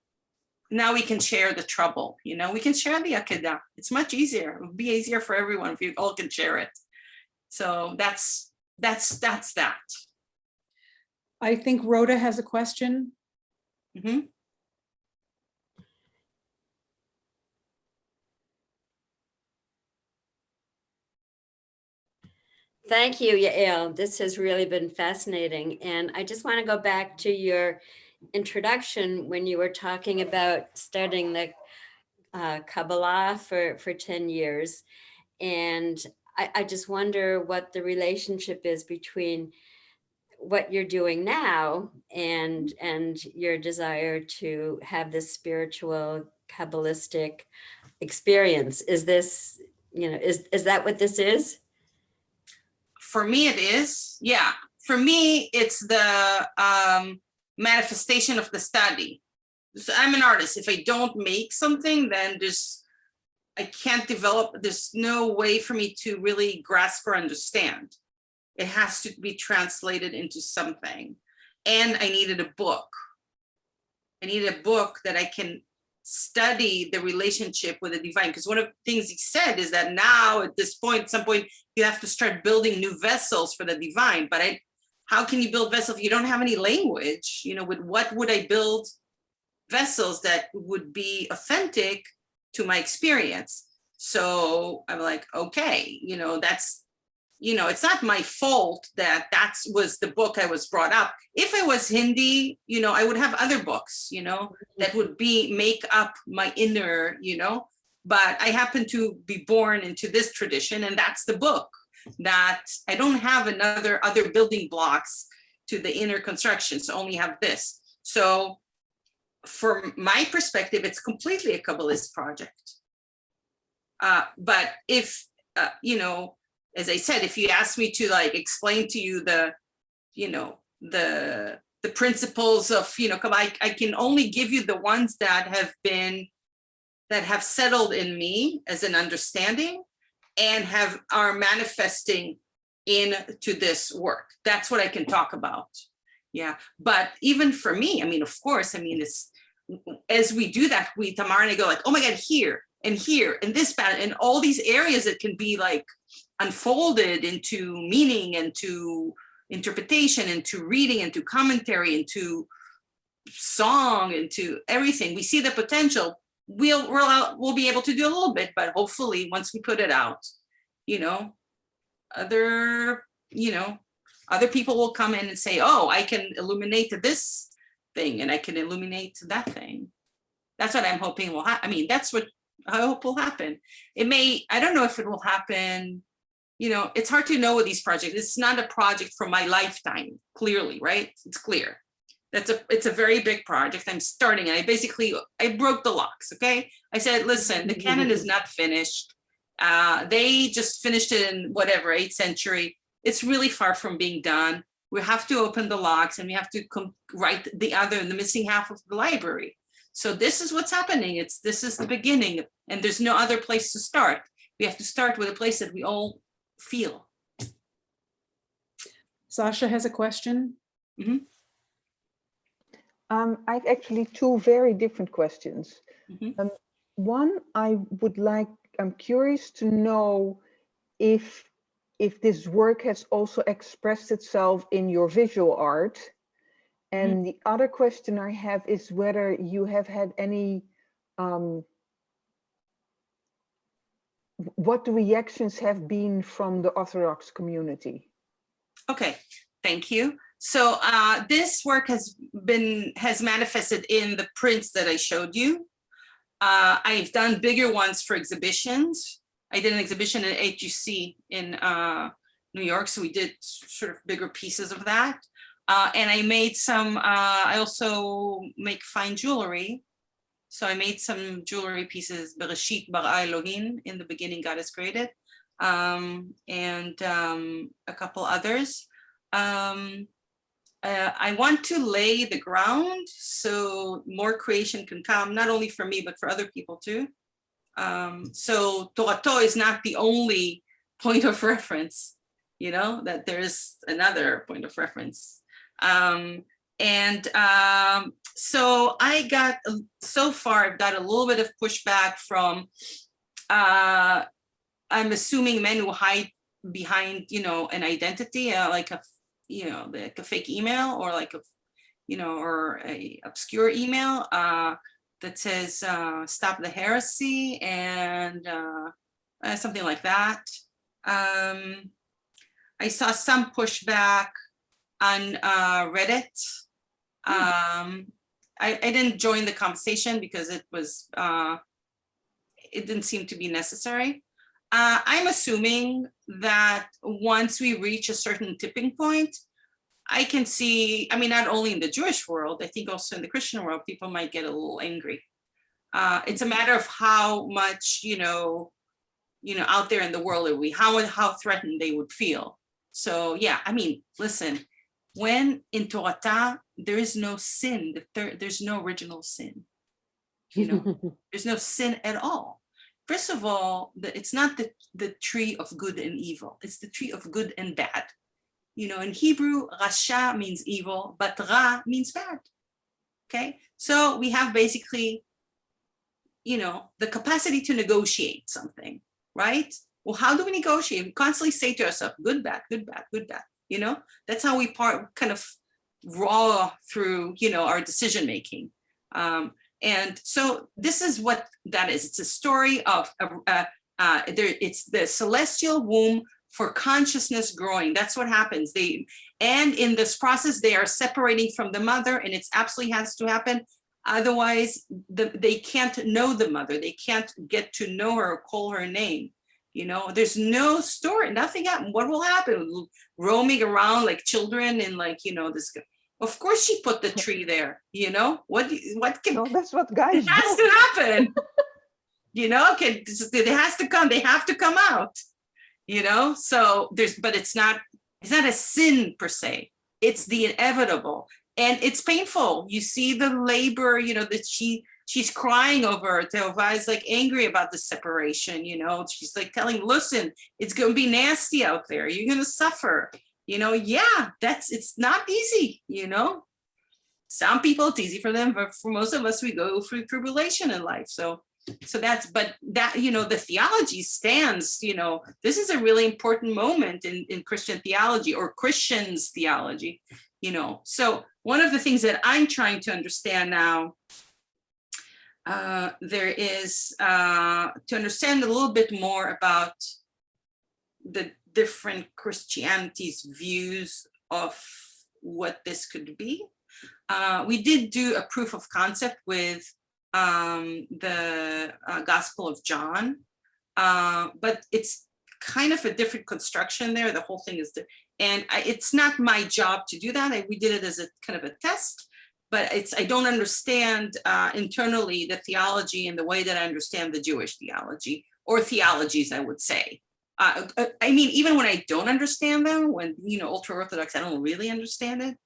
now we can share the trouble, we can share the Akedah. It's much easier. It would be easier for everyone if you all can share it. So that's that. I think Rhoda has a question. Mm-hmm. Thank you, Yael. This has really been fascinating. And I just want to go back to your introduction when you were talking about studying the Kabbalah for 10 years. And I just wonder what the relationship is between what you're doing now and your desire to have this spiritual Kabbalistic experience. Is this, is that what this is? For me, it is. Yeah. For me, it's the manifestation of the study. So I'm an artist. If I don't make something, then I can't develop. There's no way for me to really grasp or understand. It has to be translated into something. And I needed a book. I needed a book that I can study the relationship with the divine. Because one of the things he said is that now at this point, at some point, you have to start building new vessels for the divine. But how can you build vessels if you don't have any language? You know, with what would I build vessels that would be authentic to my experience? So I'm like, okay, you know, that's, you know, it's not my fault that was the book I was brought up. If I was Hindi, you know, I would have other books, you know, that would make up my inner, you know, but I happen to be born into this tradition, and that's the book. That I don't have other building blocks to the inner construction, so only have this. So from my perspective, it's completely a Kabbalist project. But if, you know, as I said, if you ask me to like explain to you the principles of, you know, I can only give you the ones that have settled in me as an understanding and are manifesting into this work. That's what I can talk about. Yeah. But even for me, I mean, of course, I mean, it's, as we do that, Tamar and I go like, oh my God, here and this pattern and all these areas that can be like unfolded into meaning and to interpretation and to reading and to commentary and to song and to everything. We see the potential. We'll be able to do a little bit, but hopefully once we put it out, you know, other people will come in and say, oh, I can illuminate this thing and I can illuminate that thing. That's what I'm hoping will happen. I mean, that's what I hope will happen. I don't know if it will happen. You know, it's hard to know with these projects. It's not a project for my lifetime, clearly, right? It's clear. It's a very big project. I'm starting and I broke the locks, okay? I said, listen, the canon is not finished. They just finished it in whatever, 8th century. It's really far from being done. We have to open the locks and we have to write the missing half of the library. So this is what's happening. This is the beginning and there's no other place to start. We have to start with a place that we all feel. Sasha has a question. Mm-hmm. I have actually two very different questions. Mm-hmm. One, I'm curious to know if this work has also expressed itself in your visual art. And mm-hmm. The other question I have is whether you have had any, what the reactions have been from the Orthodox community. Okay, thank you. So this work has manifested in the prints that I showed you. I've done bigger ones for exhibitions. I did an exhibition at HUC in New York, so we did sort of bigger pieces of that. And I made some, I also make fine jewelry. So I made some jewelry pieces, Bereshit bara Elohim, in the beginning God has created, and a couple others. I want to lay the ground so more creation can come, not only for me, but for other people too. So Torah is not the only point of reference, you know, that there is another point of reference. So I got, so far, I've got a little bit of pushback from, I'm assuming men who hide behind, you know, an identity, like a fake email or like or a obscure email that says stop the heresy and something like that. I saw some pushback on Reddit. I didn't join the conversation because it didn't seem to be necessary. I'm assuming that once we reach a certain tipping point, I can see, I mean, not only in the Jewish world, I think also in the Christian world, people might get a little angry. It's a matter of how much, out there in the world are we, how threatened they would feel. So yeah, I mean, listen, when in Torah, there is no sin, there's no original sin. You know, there's no sin at all. First of all, it's not the tree of good and evil. It's the tree of good and bad. You know, in Hebrew, Rasha means evil, but Ra means bad. Okay, so we have basically, you know, the capacity to negotiate something, right? Well, how do we negotiate? We constantly say to ourselves, good, bad, good, bad, good, bad. You know, that's how we kind of raw through, you know, our decision making. And so this is what that is. It's a story of, it's the celestial womb for consciousness growing. That's what happens. And in this process, they are separating from the mother, and it's absolutely has to happen. Otherwise, they can't know the mother. They can't get to know her or call her name. You know, there's no story, nothing happened. What will happen? Roaming around like children and like, you know, this. Of course she put the tree there, you know, what can, No, that's what guys it has do. to happen, you know, it has to come, they have to come out, you know, so but it's not a sin per se, it's the inevitable, and it's painful. You see the labor, you know, that she's crying over it. Tehovah is like angry about the separation, you know, she's like telling, listen, it's going to be nasty out there, you're going to suffer. You know, yeah, it's not easy, you know. Some people it's easy for them, but for most of us, we go through tribulation in life. So but that, you know, the theology stands, you know, this is a really important moment in Christian theology, or Christians theology, you know. So one of the things that I'm trying to understand now, there is to understand a little bit more about the different Christianity's views of what this could be. We did do a proof of concept with the Gospel of John, but it's kind of a different construction there. The whole thing is, it's not my job to do that. We did it as a kind of a test, but I don't understand internally the theology in the way that I understand the Jewish theology, or theologies, I would say. I mean, even when I don't understand them, when, you know, ultra-Orthodox, I don't really understand it,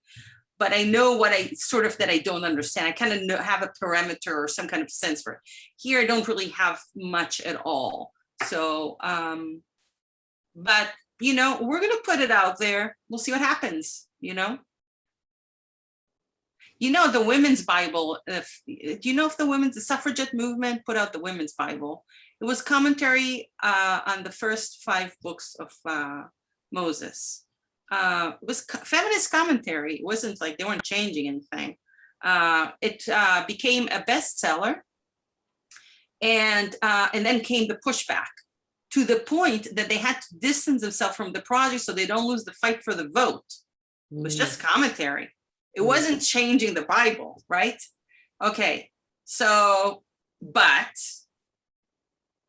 but I know what that I don't understand. I kind of have a parameter or some kind of sense for it. Here, I don't really have much at all. So, but, you know, we're going to put it out there. We'll see what happens, you know. You know, the Women's Bible, do you know if the suffragette movement put out the Women's Bible? It was commentary on the first 5 books of Moses. It was feminist commentary. It wasn't like they weren't changing anything. It became a bestseller, and then came the pushback, to the point that they had to distance themselves from the project so they don't lose the fight for the vote. It was just commentary. It wasn't changing the Bible, right? Okay, so, but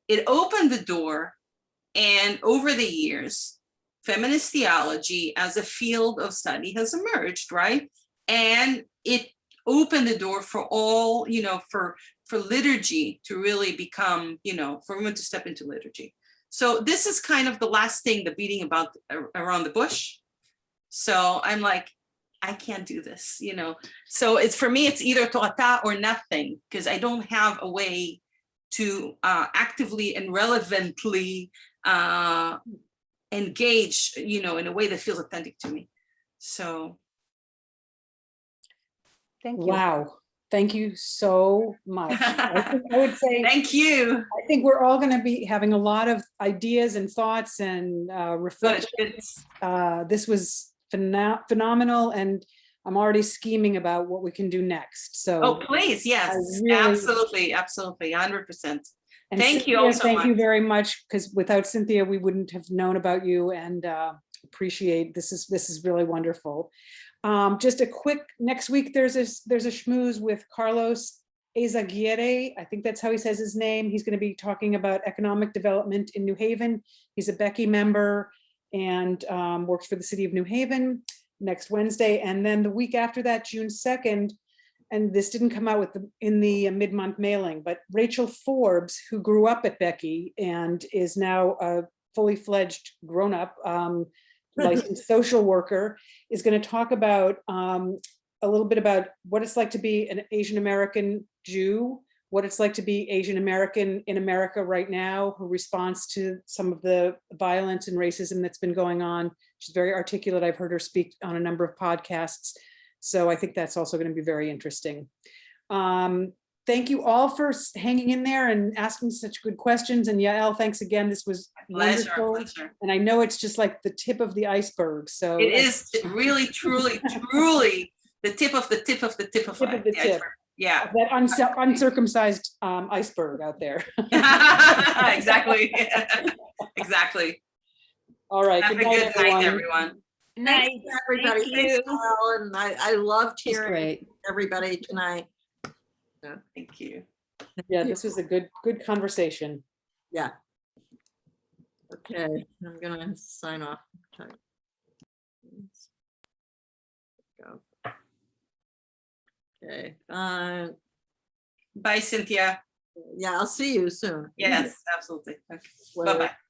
it opened the door, and over the years, feminist theology as a field of study has emerged, right? And it opened the door for all, you know, for liturgy to really become, you know, for women to step into liturgy. So this is kind of the last thing, the beating about around the bush. So I'm like, I can't do this, you know. So it's, for me, it's either Torah or nothing, because I don't have a way to actively and relevantly engage, you know, in a way that feels authentic to me. So. Thank you. Wow. Thank you so much. I would say thank you. I think we're all going to be having a lot of ideas and thoughts and reflections. This was phenomenal, and I'm already scheming about what we can do next. So, oh, please, yes, absolutely, 100%. And thank Cynthia, you all so thank much. you very much, because without Cynthia, we wouldn't have known about you, and appreciate this is really wonderful. Just a quick, next week there's a schmooze with Carlos Ezaguirre. I think that's how he says his name. He's going to be talking about economic development in New Haven. He's a Becky member and works for the city of New Haven, next Wednesday. And then the week after that, June 2nd, and this didn't come out in the mid-month mailing, but Rachel Forbes, who grew up at Becky and is now a fully fledged grown-up, licensed social worker, is going to talk about a little bit about what it's like to be an Asian American Jew, what it's like to be Asian American in America right now, her response to some of the violence and racism that's been going on. She's very articulate. I've heard her speak on a number of podcasts. So I think that's also going to be very interesting. Thank you all for hanging in there and asking such good questions. And Yael, thanks again. This was wonderful. Pleasure. And I know it's just like the tip of the iceberg. So It is really, truly, truly the tip of the tip of the tip of the iceberg. Yeah. That uncircumcised iceberg out there. Exactly. Exactly. All right. Have a good night, everyone. Thanks, Nice. everybody. Thank Thanks, you. Carl, and I loved hearing great. everybody tonight. Thank you. Yeah, this was a good conversation. Yeah. Okay, I'm gonna sign off. Go. Okay. Bye, Cynthia. Yeah, I'll see you soon. Yes, absolutely. Okay. Later. Bye-bye.